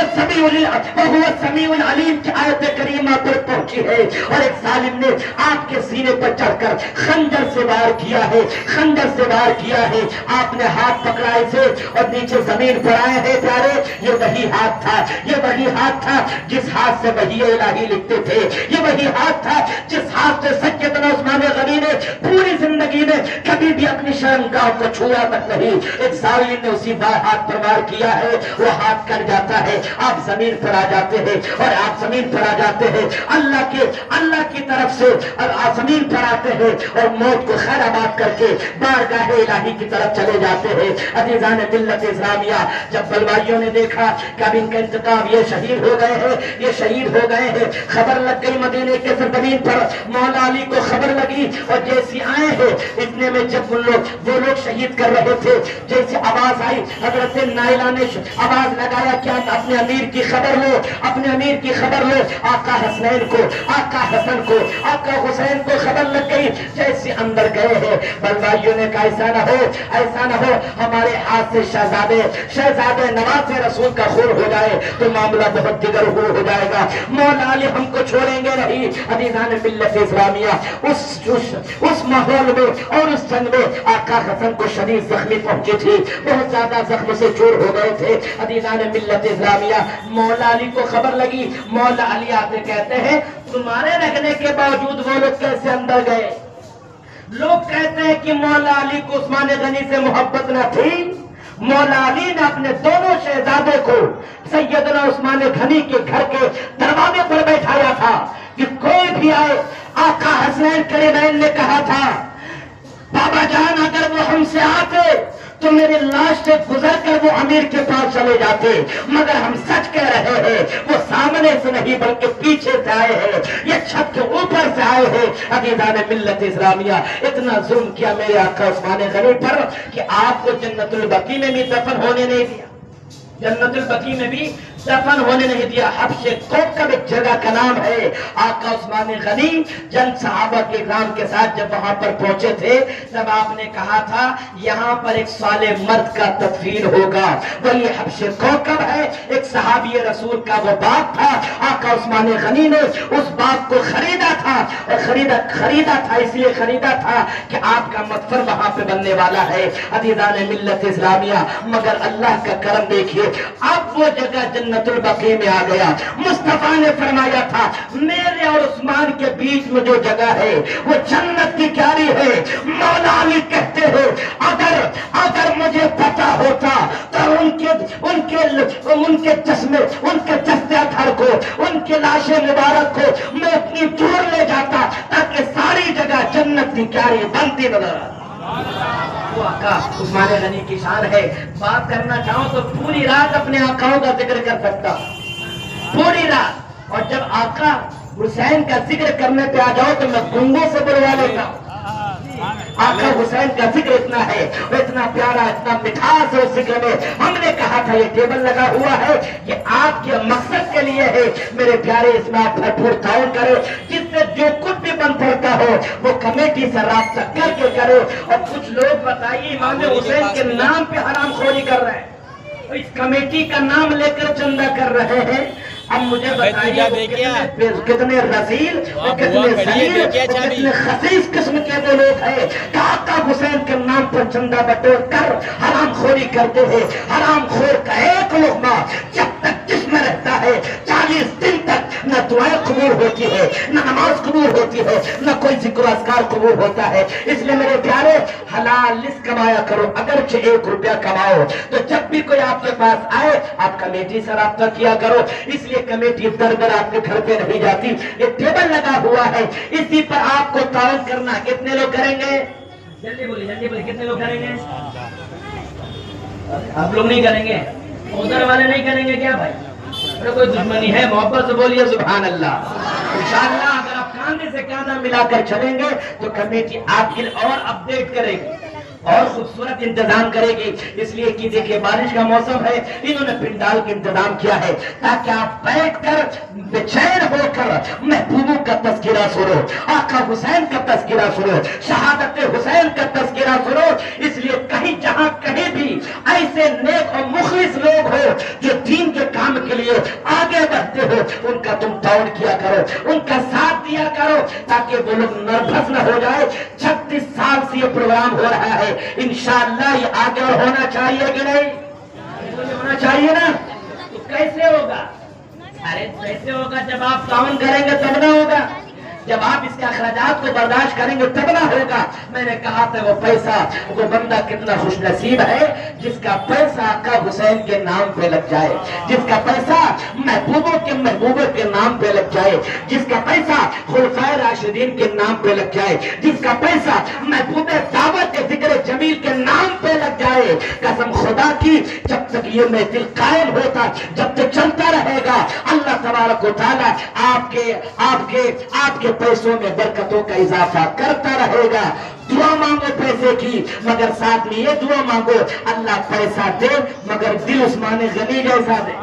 السَّمِيعُ الْعَلِيمُ کی آیت کریمہ پر پہنچی ہے۔ اور ایک ظالم نے آپ کے سینے پر چڑھ کر خنجر سے وار کیا ہے، آپ نے ہاتھ پکڑا اسے اور نیچے زمین پر آئے ہیں۔ پیارے، یہ وہی ہاتھ تھا جس ہاتھ سے وحی الہی لکھتے تھے، یہ وہی ہاتھ تھا جس ہاتھ سے سیدنا عثمان غنی نے پوری زندگی میں کبھی بھی اپنی شرمگاہ کو چھویا تک نہیں۔ ایک ظالم نے اسی ہاتھ پر وار کیا ہے، وہ ہاتھ کٹ جاتا ہے، آپ زمین پر آ جاتے ہیں اللہ کی طرف سے زمین پر آتے ہیں اور موت کو خیر آباد کر کے بارگاہ الہی کی طرف چلے جاتے ہیں۔ عزیزان ملت اسلامیہ، جب بلوائیوں نے دیکھا کہ اب ان کا انتقام، یہ شہید ہو گئے ہیں، خبر لگ گئی مدینے کے سرزمین پر، مولا علی کو خبر لگی اور جیسی آئے ہیں اتنے میں جب وہ لوگ شہید کر رہے تھے، جیسے آواز آئی، حضرت نائلہ نے آواز لگایا کہ اپنے امیر کی خبر لو، آقا حسن کو آقا حسین کو خبر لگ گئی۔ جیسے اندر گئے ہیں بلوائیوں نے کہا ایسا نہ ہو ہمارے ہاتھ سے شہزادے نواز رسول کا خون ہو جائے تو معاملہ بہت دیگر ہو جائے گا، مولا علی ہم کو چھوڑیں گے نہیں۔ عزیزان ملت اسلامیہ، اس ماحول میں اور اس جنگ میں آقا حسن کو شدید زخمی پہنچی تھی، بہت زیادہ زخم سے چور ہو گئے تھے۔ عزیزان ملت اسلامیہ، مولا علی کو خبر لگی، مولا علی آتے کہتے ہیں تمہارے رکھنے کے باوجود وہ لوگ کیسے اندر گئے؟ لوگ کہتے ہیں کہ مولا علی کو عثمان غنی سے محبت نہ تھی۔ مولا علی نے اپنے دونوں شہزادے کو سیدنا عثمان غنی کے گھر کے دروازے پر بیٹھایا تھا کہ کوئی بھی آئے۔ آقا حسنین کریمین نے کہا تھا بابا جان اگر وہ ہم سے آتے تو میرے لاش سے گزر کر وہ امیر کے پاس چلے جاتے، مگر ہم سچ کہہ رہے ہیں وہ سامنے سے نہیں بلکہ پیچھے سے آئے ہیں، یہ چھت کے اوپر سے آئے ہیں۔ عزیزان ملت اسلامیہ، اتنا ظلم کیا میرے آقا عثمان غنی پر کہ آپ کو جنت البقیع میں بھی دفن ہونے نہیں دیا۔ حبش کوکب ایک جگہ کا نام ہے۔ آقا عثمان غنی جن صحابہ کے کرام کے ساتھ جب وہاں پر پہنچے تھے تب آپ نے کہا تھا یہاں پر ایک صالح مرد کا تدفین ہوگا، وہی حبش کوکب ہے، ایک صحابی رسول کا وہ باغ تھا۔ آقا عثمان غنی نے اس باغ کو خریدا تھا اور اس لیے خریدا تھا کہ آپ کا مدفن وہاں پہ بننے والا ہے۔ عزیزان ملت اسلامیہ، مگر اللہ کا کرم دیکھیے، اب وہ جگہ جنت البقیع میں آ گیا۔ مصطفیٰ نے فرمایا تھا میرے اور عثمان کے بیچ میں جو جگہ ہے وہ جنت کی کیاری ہے۔ مولا علی کہتے ہیں اگر مجھے پتا ہوتا تو ان کے جستے گھر کو، ان کے لاش مبارک کو میں اپنی دور لے جاتا تاکہ ساری جگہ جنت کی کیاری بنتی نظر آتی۔ وہ آقا عثمان غنی کی شان ہے، بات کرنا چاہوں تو پوری رات اپنے آقاؤں کا ذکر کر سکتا، پوری رات۔ اور جب آقا حسین کا ذکر کرنے پہ آ جاؤ تو میں گنگوں سے بلوا لیتا ہوں. آقا حسین کا ذکر اتنا ہے، وہ اتنا پیارا، اتنا مٹھاس ہے اس ذکر میں. ہم نے کہا تھا یہ ٹیبل لگا ہوا ہے یہ آپ کے مقصد کے لیے ہے. میرے پیارے اس میں آپ بھرپور تعاون کرو، جس سے جو کچھ بھی بن پڑتا ہو وہ کمیٹی سے رابطہ کر کے کرو. اور کچھ لوگ بتائیے امام حسین کے نام پہ حرام خوری کر رہے ہیں، اس کمیٹی کا نام لے کر چندہ کر رہے ہیں. اب مجھے بتائیے کتنے رذیل اور کتنے ذلیل اور کتنے خسیس قسم کے وہ لوگ ہیں کہ آقا حسین کے نام پر چندہ بٹور کر حرام خوری کرتے ہیں. حرام خور کا ایک لقمہ جب تک جسم میں رہتا ہے 40 دن تک نہ دعائیں قبول ہوتی ہے، نہ نماز قبول ہوتی ہے، نہ کوئی ذکر و اذکار قبول ہوتا ہے. اس لیے میرے پیارے حلال رزق کمایا کرو. اگرچہ 1 روپیہ کماؤ تو جب بھی کوئی آپ کے پاس آئے آپ کمیٹی سے رابطہ کیا کرو. اس لیے کمیٹی در در آپ کے گھر پہ نہیں جاتی. یہ ٹیبل لگا ہوا ہے، اسی پر آپ کو تعاون کرنا. کتنے لوگ کریں گے؟ جلدی بولیے کتنے لوگ کریں گے؟ آپ لوگ نہیں کریں گے؟ ادھر والے نہیں کریں گے کیا بھائی؟ کوئی دشمنی ہے؟ محبت سے بولیے سبحان اللہ. انشاءاللہ اگر آپ کاندھے سے کاندھا ملا کر چلیں گے تو کمیٹی آپ کے لیے اور اپڈیٹ کرے گی اور خوبصورت انتظام کرے گی. اس لیے کہ دیکھیں بارش کا موسم ہے، انہوں نے پنڈال کا انتظام کیا ہے تاکہ آپ بیٹھ کر بے چین ہو کر محبوبوں کا تذکرہ سنو، آقا حسین کا تذکرہ سنو، شہادت حسین کا تذکرہ سنو. اس لیے کہیں جہاں کہیں بھی ایسے نیک اور مخلص لوگ ہو جو دین کے کام کے لیے آگے بڑھتے ہو ان کا تم تعاون کیا کرو، ان کا ساتھ دیا کرو تاکہ وہ لوگ نربھس نہ ہو جائے. 36 سال سے یہ پروگرام ہو رہا ہے، انشاءاللہ یہ آگے اور ہونا چاہیے کہ نہیں؟ ہونا چاہیے نا. تو کیسے ہوگا؟ ارے کیسے ہوگا؟ جب آپ تعاون کریں گے تب نہ ہوگا، جب آپ اس کے اخراجات کو برداشت کریں گے تب نہ ہوگا. میں نے کہا تھا وہ پیسہ وہ بندہ کتنا خوش نصیب ہے جس کا پیسہ آقا حسین کے نام پہ لگ جائے، جس کا پیسہ محبوبوں کے نام پہ لگ جائے، جس کا پیسہ خلفائے راشدین کے نام پہ لگ جائے، جس کا پیسہ محبوب دعوت ذکر جمیل کے نام پہ لگ جائے. قسم خدا کی جب تک یہ محفل قائم ہوتا، جب تک چلتا رہے گا، اللہ تبارک و تعالیٰ آپ کے پیسوں میں برکتوں کا اضافہ کرتا رہے گا. دعا مانگو پیسے کی مگر ساتھ میں یہ دعا مانگو اللہ پیسہ دے مگر دل عثمان غنی جیسا دے.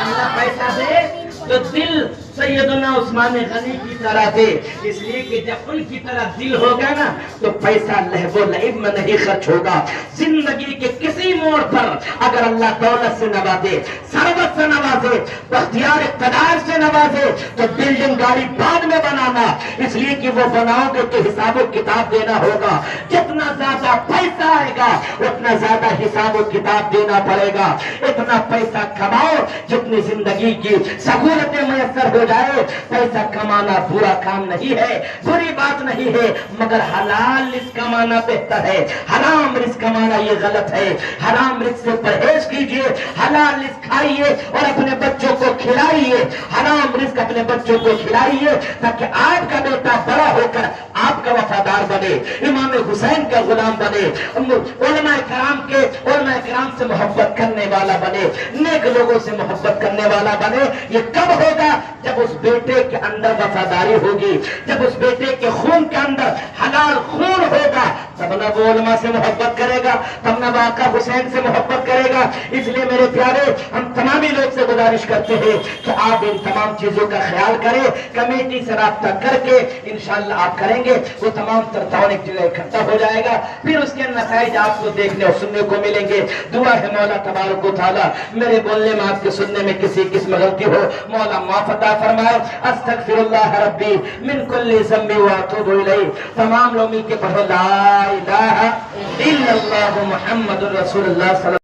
اللہ پیسہ دے تو دل سیدنا عثمان غنی کی طرح دے. اس لیے کہ جب ان کی طرح دل ہوگا نا تو پیسہ لہو و لعب میں نہیں خرچ ہوگا. زندگی کے کسی موڑ پر اگر اللہ دولت سے نوازے، ثروت سے نوازے، اختیار اقتدار سے نوازے تو بلڈنگ گاڑی بعد میں بنانا. اس لیے کہ وہ بناؤ گے تو حساب و کتاب دینا ہوگا. جتنا زیادہ پیسہ آئے گا اتنا زیادہ حساب و کتاب دینا پڑے گا. اتنا پیسہ کماؤ جتنی زندگی کی سہولتیں میسر ہو جائے. پیسہ کمانا برا کام نہیں ہے، بری بات نہیں ہے، مگر حلال رزق کمانا بہتر ہے. حرام رزق کمانا یہ غلط ہے. حرام رزق سے پرہیز کیجئے، حلال رزق کھائیے اور اپنے بچوں کو کھلائیے. حرام رزق اپنے بچوں کو کھلائیے تاکہ آپ کا بیٹا بڑا ہو کر آپ کا وفادار بنے، امام حسین کا غلام بنے، علماء کرام سے محبت کرنے والا بنے، نیک لوگوں سے محبت کرنے والا بنے. یہ کب ہوگا؟ جب اس بیٹے کے اندر وفاداری ہوگی، جب اس بیٹے کے خون کے اندر حلال خون ہوگا تب نہ وہ علماء سے محبت کرے گا، تب نہ آقا حسین سے محبت کرے گا. اس لیے میرے پیارے ہم تمامی لوگ سے گزارش کرتے ہیں کہ آپ ان تمام چیزوں کا خیال کریں. کمیٹی سے رابطہ کر کے انشاءاللہ آپ کریں گے وہ تمام تعاون ایک جگہ اکٹھا ہو جائے گا. پھر اس کے نتائج آپ کو دیکھنے اور سننے کو ملیں گے. دعا ہے مولا تبارک و تعالیٰ میرے بولنے میں آپ کے سننے میں کسی قسم غلطی ہو مولا معاف عطا فرمائے. استغفر اللہ ربی من کل ذنب واتوب الیہ. تمام لوگ مل کے پڑھو لا الہ الا اللہ محمد رسول اللہ صلی اللہ